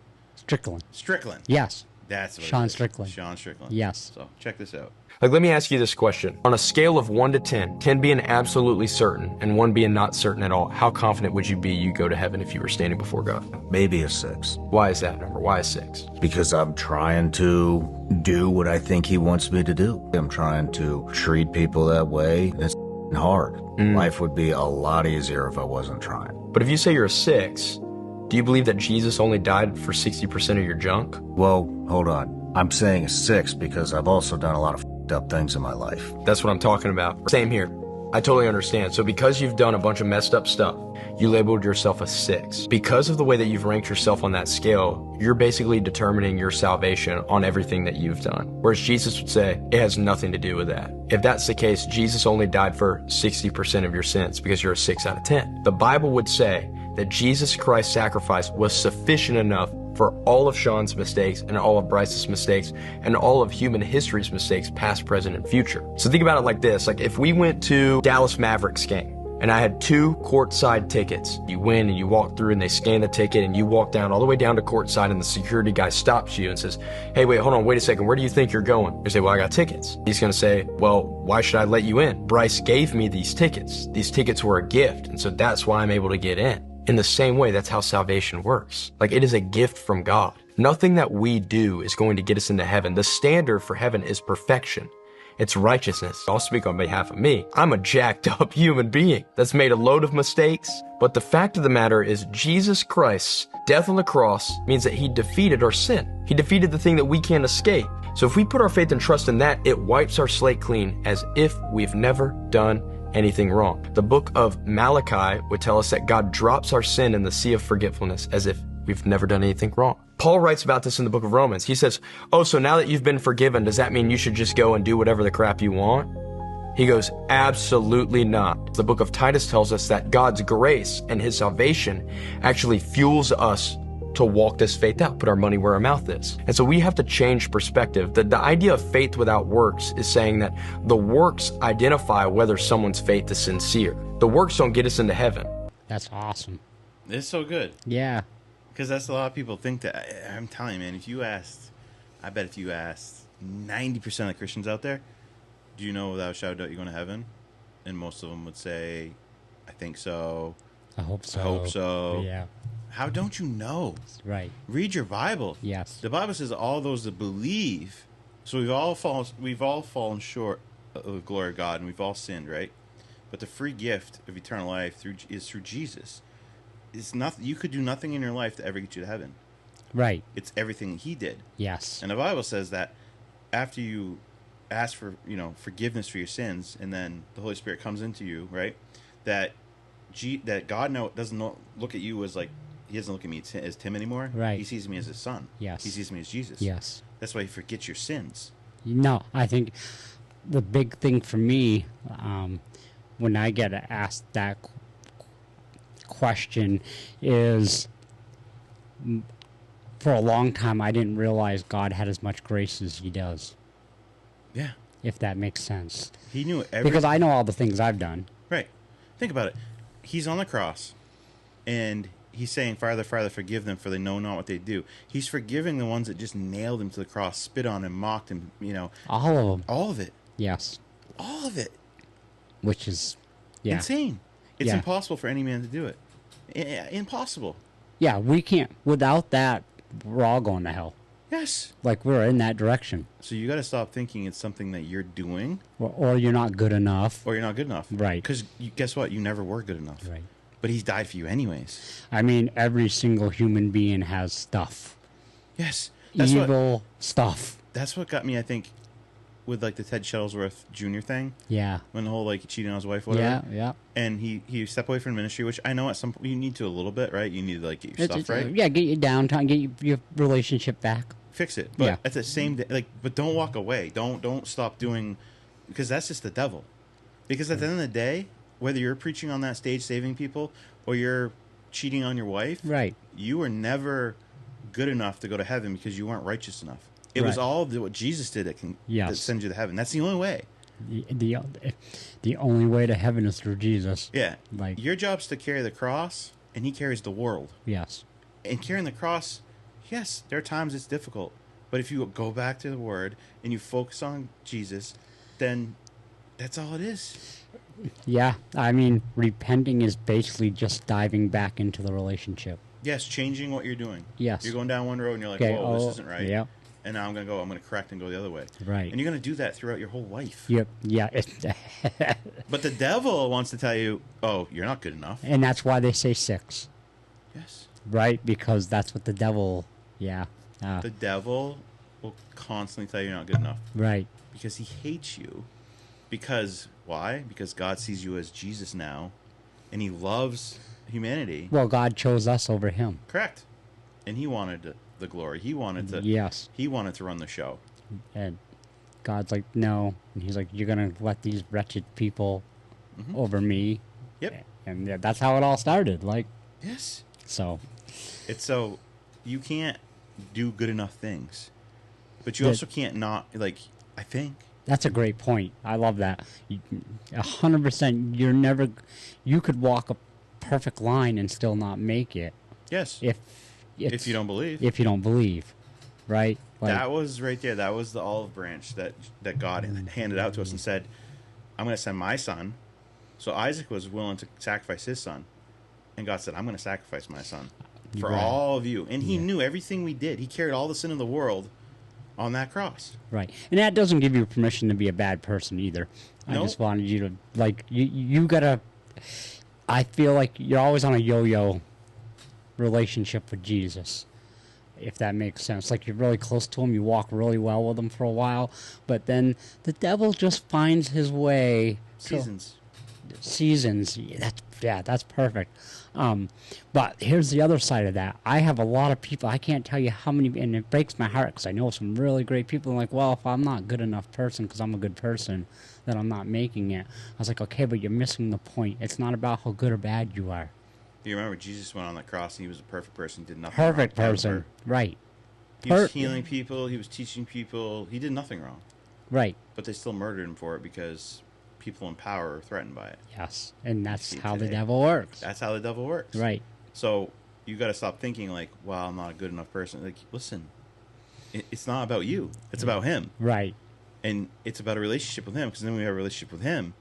Yes. That's what Sean it is. Strickland. Sean Strickland. Yes. So check this out. Like, let me ask you this question. On a scale of 1 to 10, 10 being absolutely certain and 1 being not certain at all, how confident would you be you go to heaven if you were standing before God? Maybe a 6. Why is that number? Why is 6? Because I'm trying to do what I think he wants me to do. I'm trying to treat people that way. It's hard. Life would be a lot easier if I wasn't trying. But if you say you're a 6, do you believe that Jesus only died for 60% of your junk? Well, hold on. I'm saying a 6 because I've also done a lot of up things in my life. That's what I'm talking about. Same here. I totally understand. So because you've done a bunch of messed up stuff, you labeled yourself a 6. Because of the way that you've ranked yourself on that scale, you're basically determining your salvation on everything that you've done. Whereas Jesus would say, it has nothing to do with that. If that's the case, Jesus only died for 60% of your sins because you're a 6 out of 10. The Bible would say that Jesus Christ's sacrifice was sufficient enough for all of Sean's mistakes and all of Bryce's mistakes and all of human history's mistakes, past, present, and future. So think about it like this. Like if we went to Dallas Mavericks game and I had 2 courtside tickets, you win and you walk through and they scan the ticket and you walk down all the way down to courtside and the security guy stops you and says, hey, wait, hold on, wait a second. Where do you think you're going? You say, well, I got tickets. He's going to say, well, why should I let you in? Bryce gave me these tickets. These tickets were a gift. And so that's why I'm able to get in. In the same way, that's how salvation works. Like, it is a gift from God. Nothing that we do is going to get us into heaven. The standard for heaven is perfection. It's righteousness. I'll speak on behalf of me. I'm a jacked up human being that's made a load of mistakes. But the fact of the matter is Jesus Christ's death on the cross means that he defeated our sin. He defeated the thing that we can't escape. So if we put our faith and trust in that, it wipes our slate clean as if we've never done anything wrong. The book of Malachi would tell us that God drops our sin in the sea of forgetfulness as if we've never done anything wrong. Paul writes about this in the book of Romans. He says, oh, so now that you've been forgiven, does that mean you should just go and do whatever the crap you want? He goes, absolutely not. The book of Titus tells us that God's grace and his salvation actually fuels us to walk this faith out, put our money where our mouth is. And so we have to change perspective. The idea of faith without works is saying that the works identify whether someone's faith is sincere. The works don't get us into heaven. That's awesome. It's so good. Yeah. Because that's a lot of people think that. I'm telling you, man, I bet if you asked 90% of the Christians out there, do you know without a shadow of doubt you're going to heaven? And most of them would say, I think so. I hope so. I hope so. Yeah. How don't you know? Right. Read your Bible. Yes. The Bible says all those that believe. So we've all fallen short of the glory of God, and we've all sinned, right? But the free gift of eternal life is through Jesus. It's nothing. You could do nothing in your life to ever get you to heaven. Right. It's everything He did. Yes. And the Bible says that after you ask for forgiveness for your sins, and then the Holy Spirit comes into you, right? That God doesn't look at you as like He doesn't look at me as Tim anymore. Right. He sees me as His Son. Yes. He sees me as Jesus. Yes. That's why He forgets your sins. No, I think the big thing for me, when I get asked that question, is for a long time I didn't realize God had as much grace as He does. Yeah. If that makes sense. He knew everything. Because I know all the things I've done. Right. Think about it. He's on the cross, and He's saying, Father, Father, forgive them, for they know not what they do. He's forgiving the ones that just nailed Him to the cross, spit on Him, mocked Him, All of them. all of it. Yes. All of it. Which is, yeah. Insane. It's Yeah. impossible for any man to do it. Impossible. Yeah, we can't. Without that, we're all going to hell. Yes. Like, we're in that direction. So you got to stop thinking it's something that you're doing Or you're not good enough. or you're not good enough. Right. Because guess what? You never were good enough. Right. But He's died for you anyways. I mean, every single human being has stuff. Yes. That's Evil stuff. That's what got me, I think, with like the Ted Shuttlesworth Jr. thing. Yeah. When the whole like cheating on his wife, whatever. Yeah. And he stepped away from ministry, which I know at some point you need to a little bit, right? You need to like get your stuff right. Yeah, get your downtime, get your relationship back. Fix it. But Yeah. at the same day, but don't walk away. Don't stop doing, because that's just the devil. Because at the end of the day, whether you're preaching on that stage saving people or you're cheating on your wife, Right. you were never good enough to go to heaven because you weren't righteous enough. It was Right. all what Jesus did that Yes. sends you to heaven. That's the only way. The only way to heaven is through Jesus. Yeah. Like- your job's to carry the cross, and He carries the world. Yes. And carrying the cross, yes, there are times it's difficult. But if you go back to the Word and you focus on Jesus, then that's all it is. Yeah. I mean, repenting is basically just diving back into the relationship. Yes, changing what you're doing. Yes. You're going down one road and you're like, Okay. whoa, this isn't right. Yeah. And now I'm going to correct and go the other way. Right. And you're going to do that throughout your whole life. Yep. Yeah. But the devil wants to tell you, oh, you're not good enough. And that's why they say 6. Yes. Right? Because that's what the devil. Yeah. The devil will constantly tell you you're not good enough. Right. Because he hates you. Because, why? Because God sees you as Jesus now. And He loves humanity. Well, God chose us over him. Correct. And He wanted the glory. He wanted to. Yes. He wanted to run the show. And God's like, no. And He's like, you're going to let these wretched people over me. Yep. And that's how it all started. Like, Yes. so. It's so you can't do good enough things, but you Yeah. also can't not, like, I think. That's a great point. I love that. 100%. You're never. You could walk a perfect line and still not make it Yes. if If you don't believe. If you don't believe, right? Like, That was right there. That was the olive branch that God handed out to us and said, I'm going to send my son. So Isaac was willing to sacrifice his son. And God said, I'm going to sacrifice my son for Right. all of you. And He knew everything we did. He carried all the sin of the world on that cross. right, and that doesn't give you permission to be a bad person either. I No. just wanted you to like you gotta. I feel like you're always on a yo-yo relationship with Jesus, if that makes sense. Like, you're really close to him, you walk really well with him for a while, but then the devil just finds his way. Seasons. That's perfect. But here's the other side of that. I have a lot of people. I can't tell you how many, and it breaks my heart because I know some really great people. I'm like, well, if I'm not a good enough person because I'm a good person, then I'm not making it. I was like, okay, but you're missing the point. It's not about how good or bad you are. You remember Jesus went on the cross and He was a perfect person, did nothing Perfect wrong. person. Ever. Right. He was healing people. He was teaching people. He did nothing wrong. Right. But they still murdered Him for it because people in power are threatened by it. Yes. And that's See how the today. devil works. That's how the devil works. Right. So you got to stop thinking like, "Well, I'm not a good enough person." Like, listen, it's not about you. It's about Him, Right. and it's about a relationship with Him. Because then when we have a relationship with Him,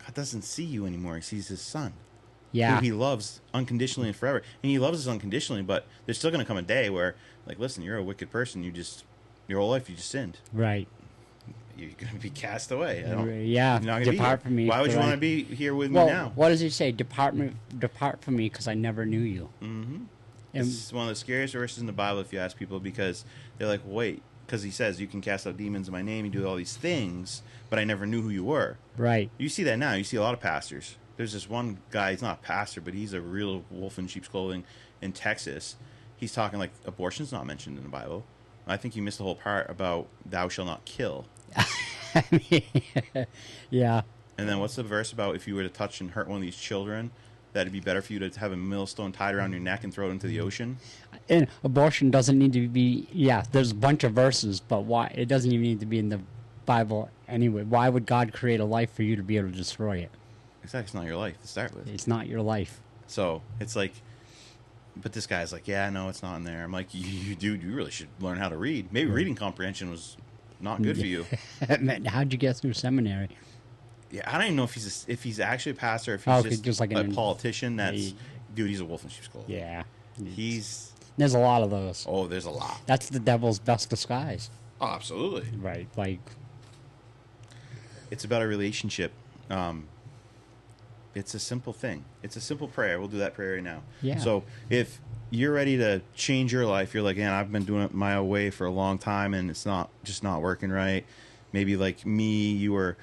God doesn't see you anymore. He sees His Son, Yeah. who He loves unconditionally and forever. And He loves us unconditionally, but there's still going to come a day where, like, listen, you're a wicked person. Your whole life you just sinned. Right. you're going to be cast away. I don't, Yeah, you're not gonna be depart here. from me. Why would you for want I- to be here with Well, me now? what does he say? Depart from me, because I never knew you. Mm-hmm. And- It's one of the scariest verses in the Bible if you ask people, because they're like, wait, because he says, you can cast out demons in my name, you do all these things, but I never knew who you were. Right. You see that now. You see a lot of pastors. There's this one guy, he's not a pastor, but he's a real wolf in sheep's clothing in Texas. He's talking like abortion's not mentioned in the Bible. I think you missed the whole part about thou shalt not kill. Yeah. And then what's the verse about if you were to touch and hurt one of these children, that it'd be better for you to have a millstone tied around your neck and throw it into the ocean? And abortion doesn't need to be. Yeah, there's a bunch of verses, but why? It doesn't even need to be in the Bible anyway. Why would God create a life for you to be able to destroy it? Exactly, it's not your life to start with. It's not your life. So it's like, but this guy's like, yeah, no, it's not in there. I'm like, you dude, you really should learn how to read. Maybe reading comprehension was not good for you. Man, how'd you get through seminary? Yeah, I don't even know if he's actually a pastor, if he's Oh, okay, just, just like a an- politician. That's He- dude, he's a wolf in sheep's clothing. Yeah. He's There's a lot of those. there's a lot. That's the devil's best disguise. Oh, absolutely. Right. Like, It's about a relationship. It's a simple thing. It's a simple prayer. We'll do that prayer right now. Yeah. So if you're ready to change your life, you're like, man, I've been doing it my own way for a long time, and it's not working right. Maybe like me, you were,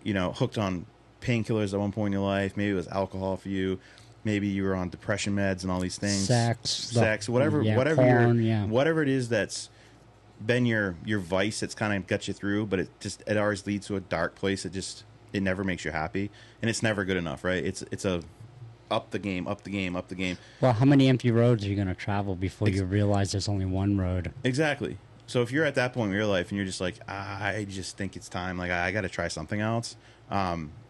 hooked on painkillers at one point in your life. Maybe it was alcohol for you. Maybe you were on depression meds and all these things. sex, whatever, yeah, whatever, porn, yeah. whatever it is that's been your vice that's kind of got you through, but it always leads to a dark place. It never makes you happy, and it's never good enough, right? It's a up the game. Well, how many empty roads are you going to travel before you realize there's only one road? Exactly. So if you're at that point in your life and you're just like, I just think it's time, like I got to try something else.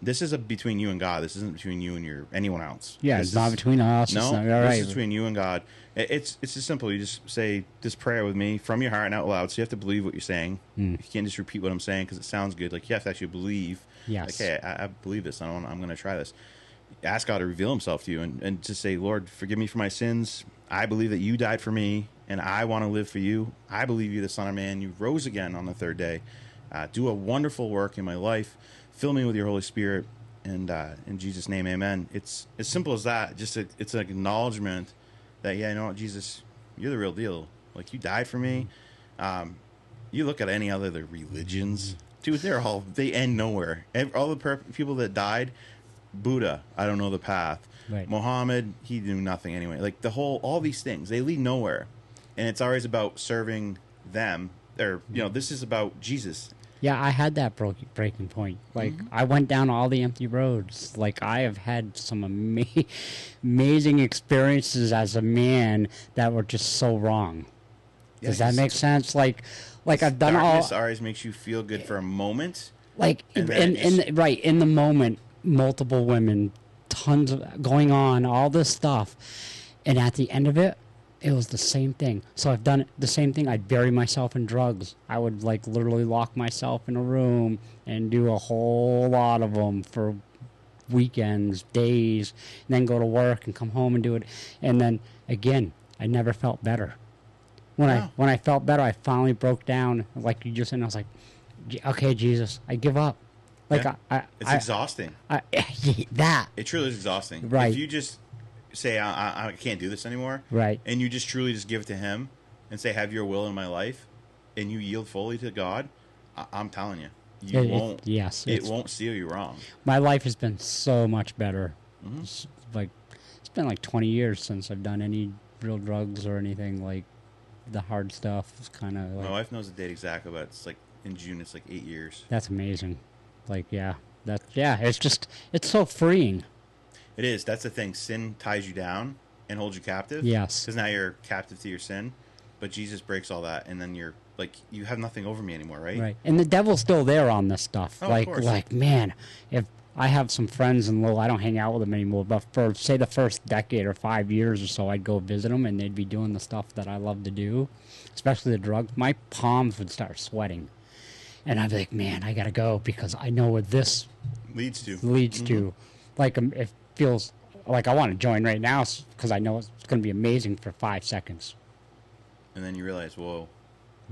This is between you and God. This isn't between you and anyone else. Yeah, This it's not is- between us. No, it's not, all this right. is between you and God. It's just simple. You just say this prayer with me from your heart and out loud. So you have to believe what you're saying. You can't just repeat what I'm saying because it sounds good. Like you have to actually believe. Yes. Like, hey, I believe this. I'm going to try this. Ask God to reveal Himself to you and just say, Lord, forgive me for my sins. I believe that you died for me, and I want to live for you. I believe you're the Son of Man. You rose again on the third day. Do a wonderful work in my life. Fill me with your Holy Spirit. And in Jesus' name, amen. It's as simple as that. Just it's an acknowledgement that, yeah, you know what, Jesus, you're the real deal. Like, you died for me. You look at any other religions, dude, they end nowhere. All the people that died, Buddha, I don't know the path. Right. Muhammad, he knew nothing anyway. Like all these things, they lead nowhere. And it's always about serving them. Or, this is about Jesus. Yeah, I had that breaking point. Like, I went down all the empty roads. Like, I have had some amazing experiences as a man that were just so wrong. Does that make sense? Like I've done Darkness all. always makes you feel good for a moment. Like, And then in the moment, multiple women, tons of going on, all this stuff. And at the end of it, it was the same thing. So I've done the same thing. I'd bury myself in drugs. I would literally lock myself in a room and do a whole lot of them for weekends, days, and then go to work and come home and do it. And then again, I never felt better. When I felt better, I finally broke down, like you just said. And I was like, okay, Jesus, I give up. Like Yeah. It's exhausting. That. It truly is exhausting. Right. If you just say, I can't do this anymore, Right. and you just truly just give it to Him and say, have your will in my life, and you yield fully to God, I'm telling you, it won't steer you wrong. My life has been so much better. It's been like 20 years since I've done any real drugs or anything like the hard stuff. It's kind of like, My wife knows the date exactly, but it's like in June, it's like 8 years. that's amazing. Like, it's so freeing. It is. That's the thing. Sin ties you down and holds you captive. Yes. Because now you're captive to your sin. But Jesus breaks all that, and then you're like, you have nothing over me anymore, right? Right. And the devil's still there on this stuff. Oh, of course. Man, if I have some friends in Lowell, I don't hang out with them anymore, but for, say, the first decade or 5 years or so, I'd go visit them, and they'd be doing the stuff that I love to do, especially the drugs. My palms would start sweating. And I'd be like, man, I got to go because I know what this Leads to. to. Like, it feels like I want to join right now because I know it's going to be amazing for 5 seconds. And then you realize, whoa,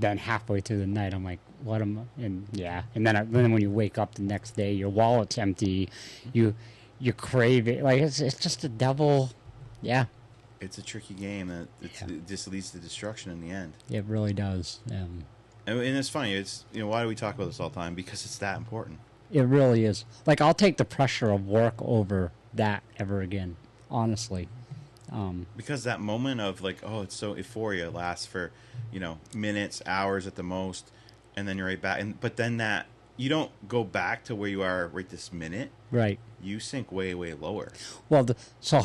then halfway through the night, I'm like, what am I? And yeah, and then when you wake up the next day, your wallet's empty. You crave it. Like it's just the devil. Yeah, It's a tricky game that it just leads to destruction in the end. it really does. And it's funny. It's why do we talk about this all the time? Because it's that important. It really is. Like I'll take the pressure of work over that ever again. Honestly. Because that moment of like, oh, it's so euphoria lasts for, minutes, hours at the most, and then you're right back. But then that you don't go back to where you are right this minute. Right. You sink way, way lower. Well, so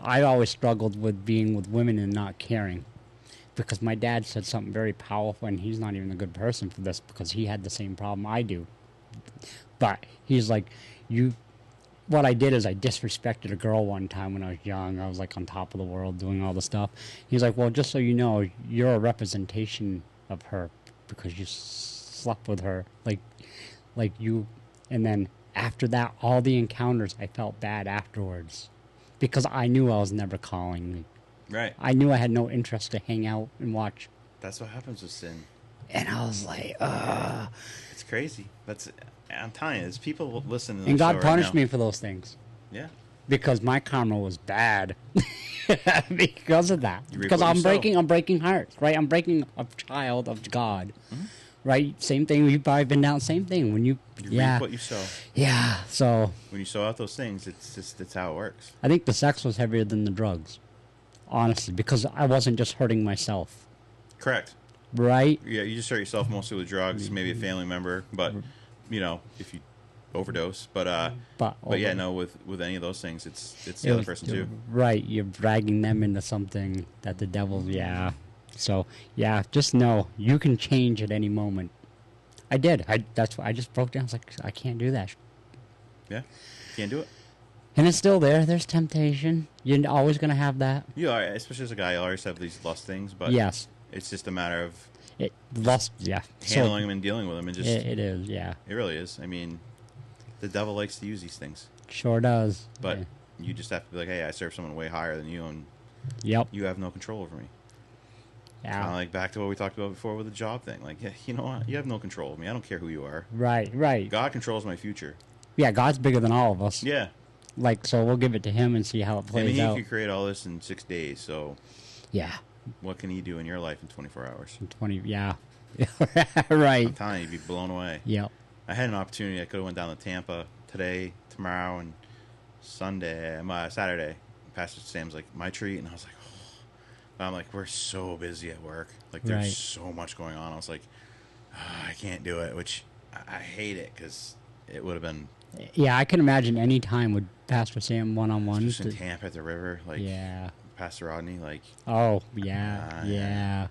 I always struggled with being with women and not caring, because my dad said something very powerful, and he's not even a good person for this because he had the same problem I do. But he's like, what I did is I disrespected a girl one time when I was young. I was like on top of the world doing all the stuff. He's like, well, just so you know, you're a representation of her because you slept with her. Like you, and then after that, all the encounters, I felt bad afterwards because I knew I was never calling. Right. I knew I had no interest to hang out and watch. That's what happens with sin. And I was like, It's crazy. I'm telling you, there's people listening to and the show God right punished now. me for those things. Yeah. Because my karma was bad because of that. You reap Because what you sow. I'm breaking hearts, right? I'm breaking a child of God, Mm-hmm. right? Same thing. You've probably been down. Same thing when you reap what you sow. yeah. So When you sow out those things, it's how it works. I think the sex was heavier than the drugs, honestly, because I wasn't just hurting myself, Correct. right? Yeah, you just hurt yourself mostly with drugs, maybe a family member, but if you overdose, but yeah, no, with any of those things, it's the other person too. Right, you're dragging them into something that the devil, yeah. So, yeah, just know you can change at any moment. I did. That's why I just broke down. I was like, I can't do that. Yeah, can't do it. And it's still there. There's temptation. You're always going to have that. You are, especially as a guy, you always have these lust things, but Yes. it's just a matter of Lust, yeah. handling them and dealing with them, and just It is, yeah. it really is. I mean, the devil likes to use these things, Sure does. but Yeah. you just have to be like, hey, I serve someone way higher than you, and Yep. you have no control over me. Kind of Yeah. like back to what we talked about before with the job thing. Like, yeah, you know what? You have no control of me. I don't care who you are. Right. God controls my future. Yeah, God's bigger than all of us. Yeah. Like, so we'll give it to him and see how it I mean, plays he out. could create all this in 6 days, so Yeah. what can he do in your life in 24 hours? 20, yeah. Right. I'm telling you, you'd be blown away. Yep. I had an opportunity. I could have went down to Tampa today, tomorrow, and Saturday. Pastor Sam's like, my treat, and I was like, oh. But I'm like, we're so busy at work. Like, there's Right. so much going on. I was like, I can't do it, which I hate it because it would have been Yeah, I can imagine any time with Pastor Sam one-on-one. just in Tampa at the river, like Yeah. Pastor Rodney, like Oh, yeah. Ah, Yeah.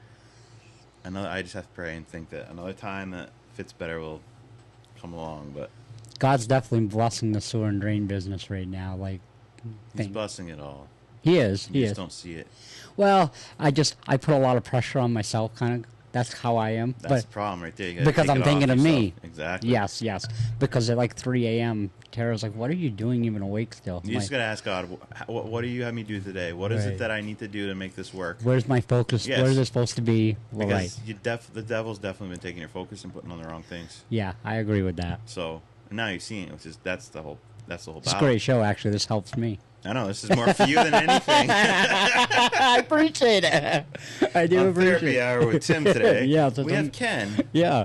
I just have to pray and think that another time that fits better will come along. But God's definitely blessing the sewer and drain business right now. Like, he's blessing it all. he is. You He just is. don't see it. Well, I put a lot of pressure on myself, kind of. That's how I am. That's the But problem right there. You gotta because take I'm it off thinking of me. yourself. Exactly. yes. Because at like 3 a.m., Tara's like, "What are you doing, even awake still?" I'm You just like, gotta ask God, what do you have me do today? What is Right. it that I need to do to make this work? "Where's my focus? Yes. Where is it supposed to be?" Well, Because right. the devil's definitely been taking your focus and putting on the wrong things. Yeah, I agree with that. So now you're seeing it, which is that's the whole It's a battle. great show, actually. This helps me. I know this is more for you than anything. I appreciate it. I do On appreciate therapy it. hour with Tim today. Yeah, so we Tim- have Ken. Yeah.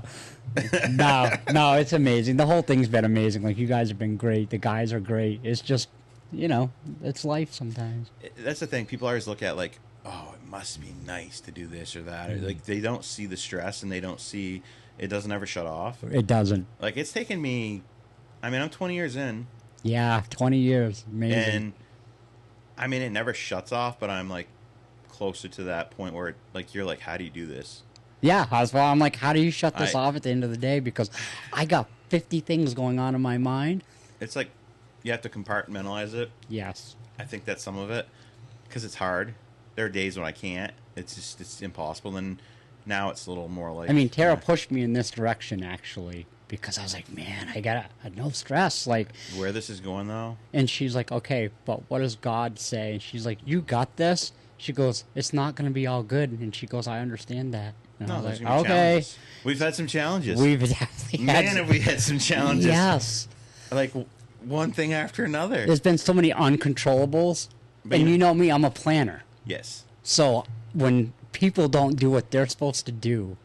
No, it's amazing. The whole thing's been amazing. Like, you guys have been great. The guys are great. It's just, it's life sometimes. That's the thing. People always look at like, oh, it must be nice to do this or that. Or, like they don't see the stress and they don't see it doesn't ever shut off. It doesn't. Like it's taken me. I mean, I'm 20 years in, Yeah, 20 years. Amazing. and I mean, it never shuts off. But I'm like closer to that point where like you're like, how do you do this? Yeah, well, I'm like, how do you shut this I- off at the end of the day? Because I got 50 things going on in my mind. It's like you have to compartmentalize it. Yes. I think that's some of it because it's hard. There are days when I can't. It's impossible. And now it's a little more like. I mean, Tara pushed me in this direction, actually, because I was like, man, I got no stress. Like, where this is going though. and she's like, okay, but what does God say? And she's like, you got this? She goes, it's not going to be all good. And she goes, I understand that. And And I No, was there's like, gonna be okay. challenges. We've had some challenges. We've definitely had Man, have we had some challenges. Yes. Like one thing after another. There's been so many uncontrollables. But And you- you know me, I'm a planner. Yes. So when people don't do what they're supposed to do,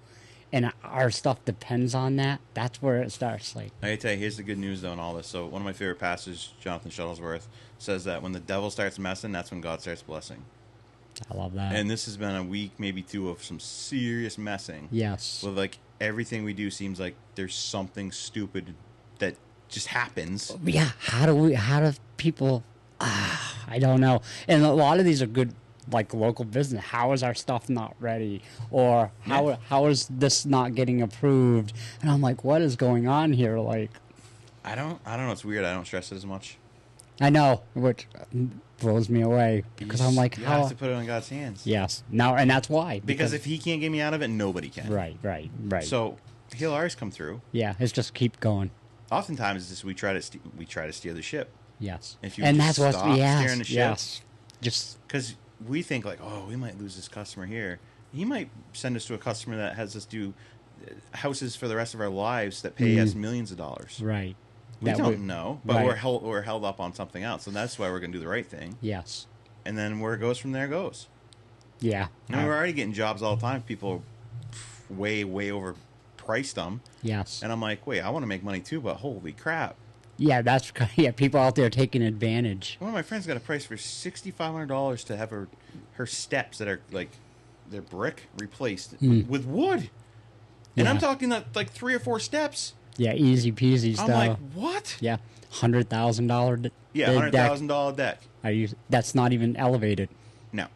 and our stuff depends on that, that's where it starts. Like, I gotta tell you, here's the good news though in all this. So one of my favorite pastors, Jonathan Shuttlesworth, says that when the devil starts messing, that's when God starts blessing. I love that. And this has been a week, maybe two, of some serious messing. Yes. With like everything we do seems like there's something stupid that just happens. Yeah. How do people? I don't know. And a lot of these are good, like local business. How is our stuff not ready? Or how is this not getting approved? And I'm like, what is going on here? Like, I don't know. It's weird. I don't stress it as much. I know, which blows me away because I'm like, you how? have to put it in God's hands. Yes. Now, and that's why. Because if He can't get me out of it, nobody can. Right. So He'll always come through. Yeah, it's just keep going. Oftentimes, it's just we try to steer the ship. Yes. If you and just that's what's stop yes, steering the ship. yes. Just Because we think like, oh, we might lose this customer here. He might send us to a customer that has us do houses for the rest of our lives that pay us millions of dollars. right. We That don't would- know, but right. we're held up on something else, and that's why we're going to do the right thing. Yes. And then where it goes from there goes. Yeah. And we're already getting jobs all the time. People way overpriced them, Yes. and I'm like, wait, I want to make money too, but holy crap! Yeah, that's yeah. People out there taking advantage. One of my friends got a price for $6,500 to have her steps that are like they're brick replaced with wood, and I'm Yeah. talking like 3 or 4 steps. Yeah, easy peasy I'm stuff. like, what? Yeah, $100,000. Yeah, $100,000 deck. Are you? That's not even elevated. No,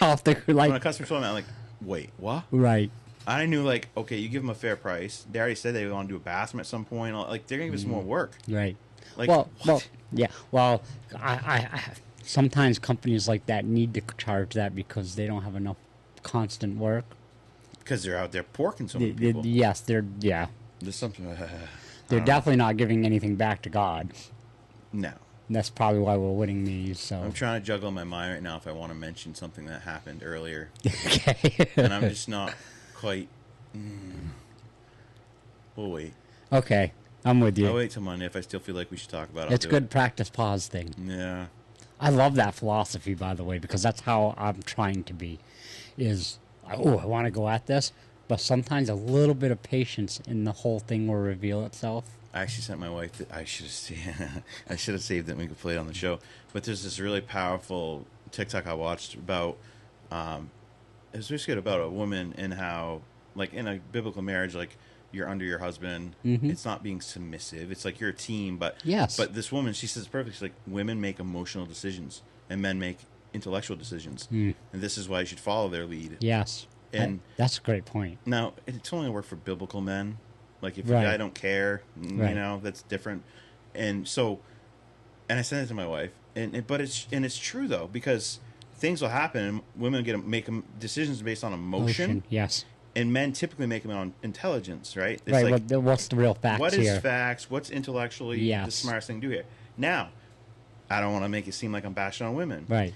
Off the when a like. customer told me, I'm like, wait, what? Right. I knew like, okay, you give them a fair price. They already said they want to do a bathroom at some point. Like they're gonna give us more work. Right. Like, well, what? yeah. Well, I sometimes companies like that need to charge that because they don't have enough constant work. Because they're out there porking so many people. Yes, they're There's something. they're definitely not giving anything back to God. No. And that's probably why we're winning these. So I'm trying to juggle in my mind right now if I want to mention something that happened earlier, okay. and I'm just not quite. We'll wait. Okay, I'm with you. I'll wait till Monday if I still feel like we should talk about it. It's I'll do good practice pause thing. it. Yeah. I love that philosophy, by the way, because that's how I'm trying to be. Is I want to go at this, but sometimes a little bit of patience in the whole thing will reveal itself. I actually sent my wife. I should have saved it and we could play it on the show. But there's this really powerful TikTok I watched about. It was basically about a woman and how, like in a biblical marriage, like you're under your husband. It's not being submissive. It's like you're a team. But Yes. But this woman, she says it perfectly. She's like, women make emotional decisions and men make intellectual decisions, and this is why you should follow their lead. Yes, And- that's a great point. Now, it's only work for biblical men. Like, if Right. a guy don't care, you Right. know, that's different. And so, and I sent it to my wife, but it's true though, because things will happen, and women make decisions based on emotion, Yes. and men typically make them on intelligence, right? It's Right. like, What's the real facts what is here? facts? What's intellectually the Yes. smartest thing to do here? Now, I don't want to make it seem like I'm bashing on women. Right.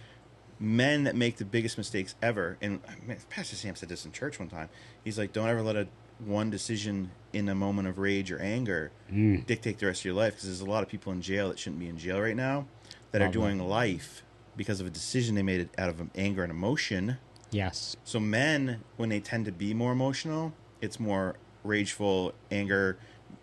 Men that make the biggest mistakes ever, and Pastor Sam said this in church one time. He's like, don't ever let one decision in a moment of rage or anger dictate the rest of your life, because there's a lot of people in jail that shouldn't be in jail right now that are doing life because of a decision they made out of anger and emotion. Yes. So men, when they tend to be more emotional, it's more rageful, anger.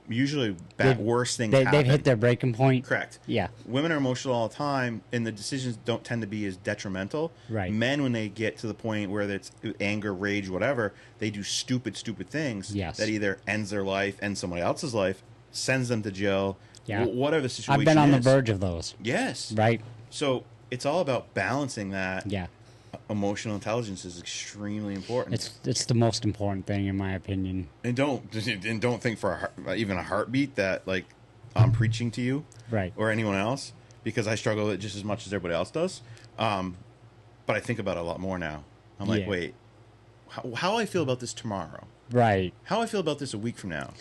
Usually, worse things happen. They've hit their breaking point. Correct. Yeah. Women are emotional all the time, and the decisions don't tend to be as detrimental. Right. Men, when they get to the point where it's anger, rage, whatever, they do stupid things Yes. that either ends their life, ends somebody else's life, sends them to jail. Yeah. Whatever the situation I've been on the is. verge of those. Yes. Right. So it's all about balancing that. Yeah. Emotional intelligence is extremely important. It's the most important thing in my opinion. And don't think for even a heartbeat that like I'm preaching to you, Right. or anyone else, because I struggle with it just as much as everybody else does. But I think about it a lot more now. I'm like, Yeah. wait, how I feel about this tomorrow? Right. How I feel about this a week from now?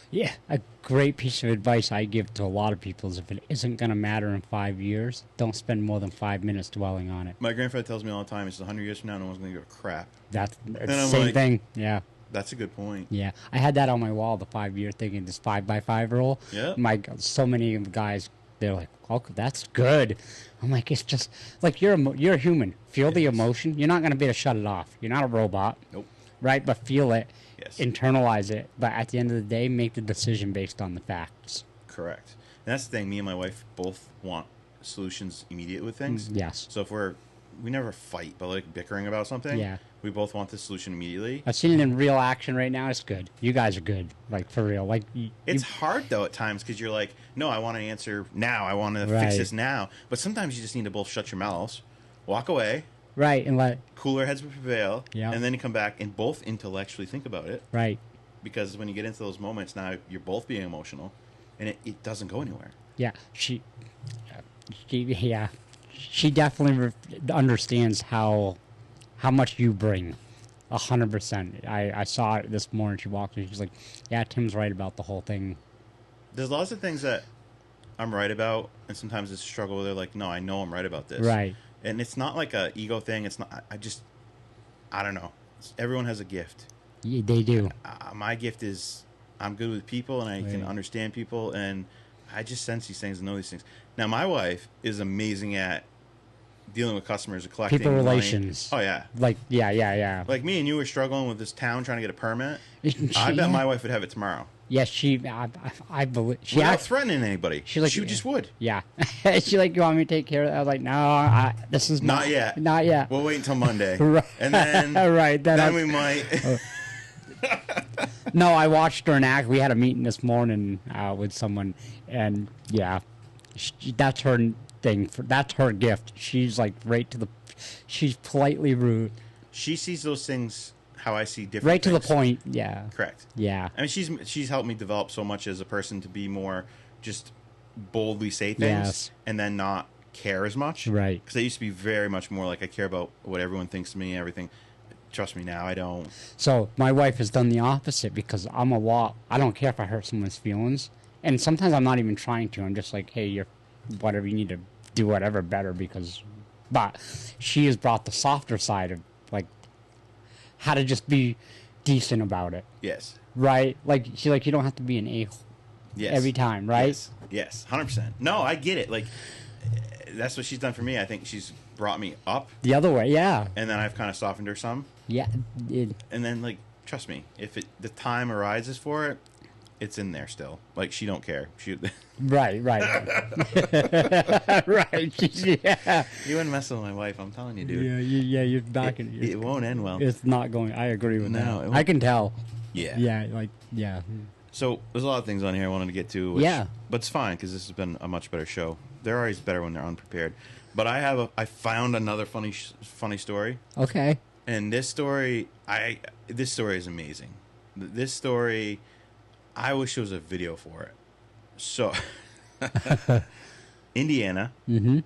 Yeah, a great piece of advice I give to a lot of people is if it isn't going to matter in 5 years, don't spend more than 5 minutes dwelling on it. My grandfather tells me all the time, it's 100 years from now, no one's going to give a crap. That's I'm the same like- thing. Yeah. That's a good point. Yeah, I had that on my wall, the 5-year thing, in this 5x5 rule. Yeah. My God, so many guys, they're like, "Oh, that's good." I'm like, it's just like you're a human. Feel the emotion. You're not gonna be able to shut it off. You're not a robot. Nope. Right, but feel it, Yes. internalize it. But at the end of the day, make the decision based on the facts. Correct. And that's the thing. Me and my wife both want solutions immediate with things. Yes. So if we never fight, but like bickering about something. Yeah. We both want the solution immediately. I've seen it in real action right now. It's good. You guys are good, like for real. Like It's hard though at times because you're like, no, I want an answer now. I want to Right. fix this now. But sometimes you just need to both shut your mouths, walk away, right and let cooler heads will prevail, Yeah. and then you come back and both intellectually think about it. right. Because when you get into those moments, now you're both being emotional, and it doesn't go anywhere. Yeah, she definitely understands how much you bring. 100%. I saw it this morning. She walked in. She's like, "Yeah, Tim's right about the whole thing." There's lots of things that I'm right about, and sometimes it's a struggle where they're like, no, I know I'm right about this. Right. And it's not like a ego thing. It's not. I don't know. Everyone has a gift. Yeah, they do. My gift is I'm good with people, and I can Right. understand people, and I just sense these things and know these things. Now, my wife is amazing at dealing with customers and collecting People money. relations. Oh yeah. Like, yeah. Like me and you were struggling with this town trying to get a permit. She- I bet my wife would have it tomorrow. Yes, I believe she Without act- threatening anybody. She like she just would. Yeah. She like, "You want me to take care of that?" I was like, "No, this is Not yet. Not yet." We'll wait until Monday. Right. And then, Right, then then I- we might. No, I watched her and act. We had a meeting this morning with someone, and yeah, that's her thing. That's her gift. She's like she's politely rude, She sees those things how I see different right to the things. point. Yeah, Correct. yeah, I mean, she's helped me develop so much as a person to be more just boldly say things Yes. and then not care as much. Right. Because I used to be very much more like I care about what everyone thinks of me and everything. Trust me, now I don't. So my wife has done the opposite because I don't care if I hurt someone's feelings, and sometimes I'm not even trying to. I'm just like, "Hey, you're whatever. You need to do whatever better because." But she has brought the softer side of like how to just be decent about it, Yes. right? Like you don't have to be an a-hole Yes. every time, right? Yes. 100%. No, I get it. Like, that's what she's done for me. I think she's brought me up, The other way, yeah, and then I've kind of softened her some. yeah, And then, like, trust me, if the time arises for it, it's in there still. Like, she don't care. She right, right, yeah, You wouldn't mess with my wife, I'm telling you, dude. yeah. You're back in It won't end well. It's not going. I agree with No, it that. won't. I can tell. Yeah. Yeah, like yeah. So there's a lot of things on here I wanted to get to. Which, Yeah. But it's fine because this has been a much better show. They're always better when they're unprepared. But I found another funny story, Okay. and this story is amazing. This story, I wish there was a video for it. So, Indiana, Mm-hmm.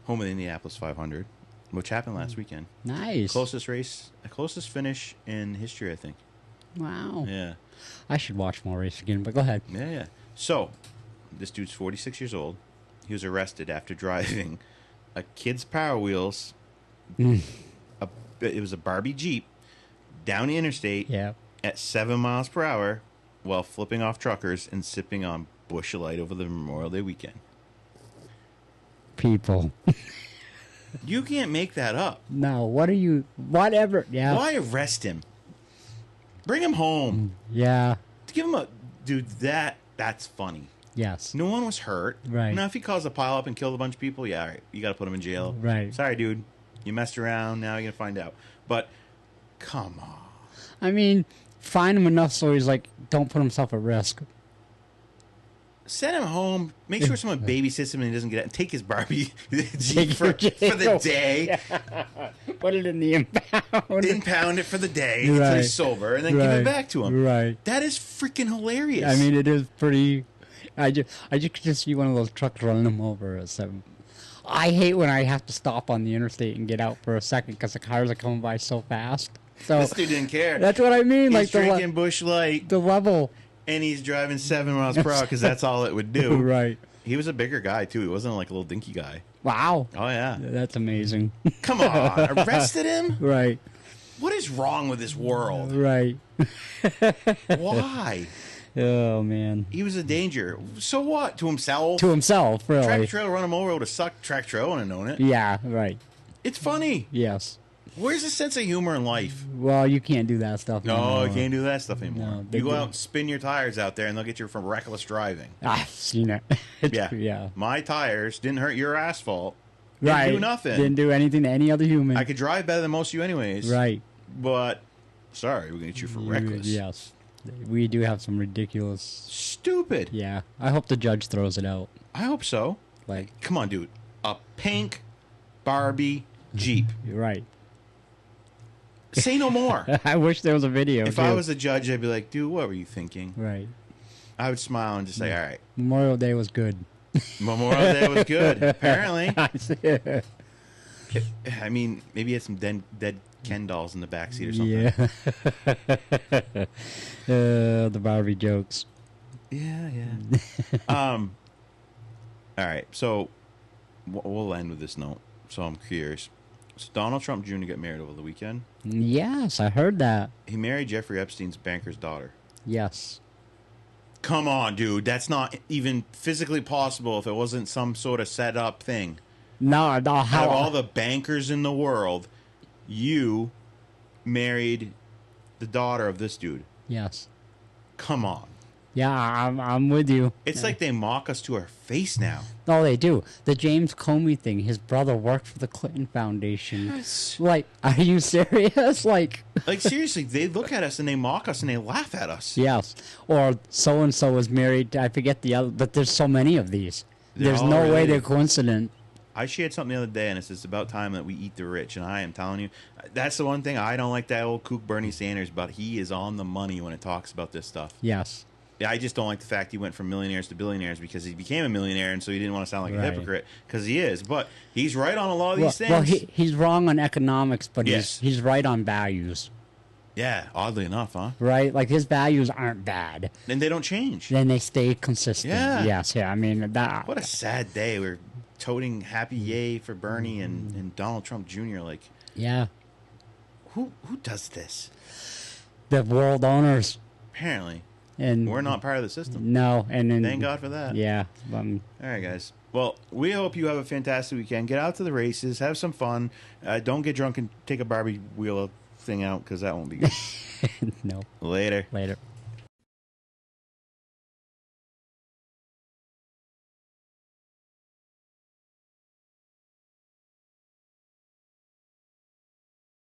home of the Indianapolis 500, which happened last weekend. Nice. Closest finish in history, I think. Wow. Yeah. I should watch more race again, but go ahead. Yeah. So, this dude's 46 years old. He was arrested after driving a kid's Power Wheels. It was a Barbie Jeep down the interstate Yeah. at 7 miles per hour while flipping off truckers and sipping on Busch Light over the Memorial Day weekend. People. You can't make that up. No. What are you? Whatever. Yeah. Why arrest him? Bring him home. Yeah. Give him a dude. That's funny. Yes. No one was hurt. Right. Now, if he caused a pile up and killed a bunch of people, yeah, all right, you got to put him in jail. Right. Sorry, dude. You messed around. Now you're gonna find out. But come on. I mean, find him enough so he's like, don't put himself at risk. Send him home. Make sure someone babysits him and he doesn't get out. And take his Barbie Jeep it for to the jail. day. Put it in the impound. Impound it for the day until Right. he's sober, and then give it back to him. Right. That is freaking hilarious. I mean, it is pretty. I just could just see one of those trucks running him over at 7. I hate when I have to stop on the interstate and get out for a second because the cars are coming by so fast. So this dude didn't care. that's what I mean. He's Like drinking Busch Light, the level. and he's driving 7 miles per hour because that's all it would do. Right. He was a bigger guy too. He wasn't like a little dinky guy. Wow. Oh yeah. That's amazing. Come on, arrested him? Right. What is wrong with this world? Right. Why? Oh man. He was a danger. So what? To himself? To himself, really. Tractor trailer run him over. Would have sucked. Tractor trailer wouldn't have known it. Yeah. Right. It's funny. Yes. Where's the sense of humor in life? Well, you can't do that stuff. No, anymore. you can't do that stuff anymore. No, they You go do. out and spin your tires out there, and they'll get you from reckless driving. I've seen it. Yeah. Yeah. My tires didn't hurt your asphalt. Didn't Right. do nothing. Didn't do anything to any other human. I could drive better than most of you anyways. Right. But, sorry, we're going to get you for reckless. Yes. We do have some ridiculous. Stupid. Yeah. I hope the judge throws it out. I hope so. Like, Come on, dude. A pink Barbie Jeep. you're right. Say no more. I wish there was a video. If too. I was a judge, I'd be like, dude, what were you thinking? Right. I would smile and just say, all right, Memorial Day was good. Memorial Day was good. Apparently. I mean, maybe he had some dead Ken dolls in the backseat or something. Yeah. The Barbie jokes. Yeah. All right, so we'll end with this note. So I'm curious. So Donald Trump Jr. got married over the weekend. Yes, I heard that. He married Jeffrey Epstein's banker's daughter. Yes. Come on, dude. That's not even physically possible if it wasn't some sort of set up thing. No, Out how of all the bankers in the world, you married the daughter of this dude. Yes. Come on. Yeah, I'm with you. It's like they mock us to our face now. No, they do. The James Comey thing. His brother worked for the Clinton Foundation. Like, are you serious? Like, Seriously, they look at us and they mock us and they laugh at us. yes. Or so and so was married. I forget the other, but there's so many of these. They're There's all no way related. they're coincident. I shared something the other day, and it's about time that we eat the rich. And I am telling you, that's the one thing I don't like that old kook Bernie Sanders, but he is on the money when it talks about this stuff. Yes. I just don't like the fact he went from millionaires to billionaires because he became a millionaire, and so he didn't want to sound like a Right. hypocrite because he is. But he's right on a lot of these things. Well, he's wrong on economics, but Yes. he's right on values. Yeah, oddly enough, huh? Right? Like, his values aren't bad. And they don't change. Then they stay consistent. Yeah. Yes, yeah. I mean, that. What a sad day. We're toting happy yay for Bernie and Donald Trump Jr. Like, Yeah. who does this? The world owners. Apparently, And we're not part of the system. No, and then Thank God for that. Yeah, All right, guys. Well, we hope you have a fantastic weekend. Get out to the races, have some fun. Don't get drunk and take a Barbie wheel thing out because that won't be good. no. Later. Later.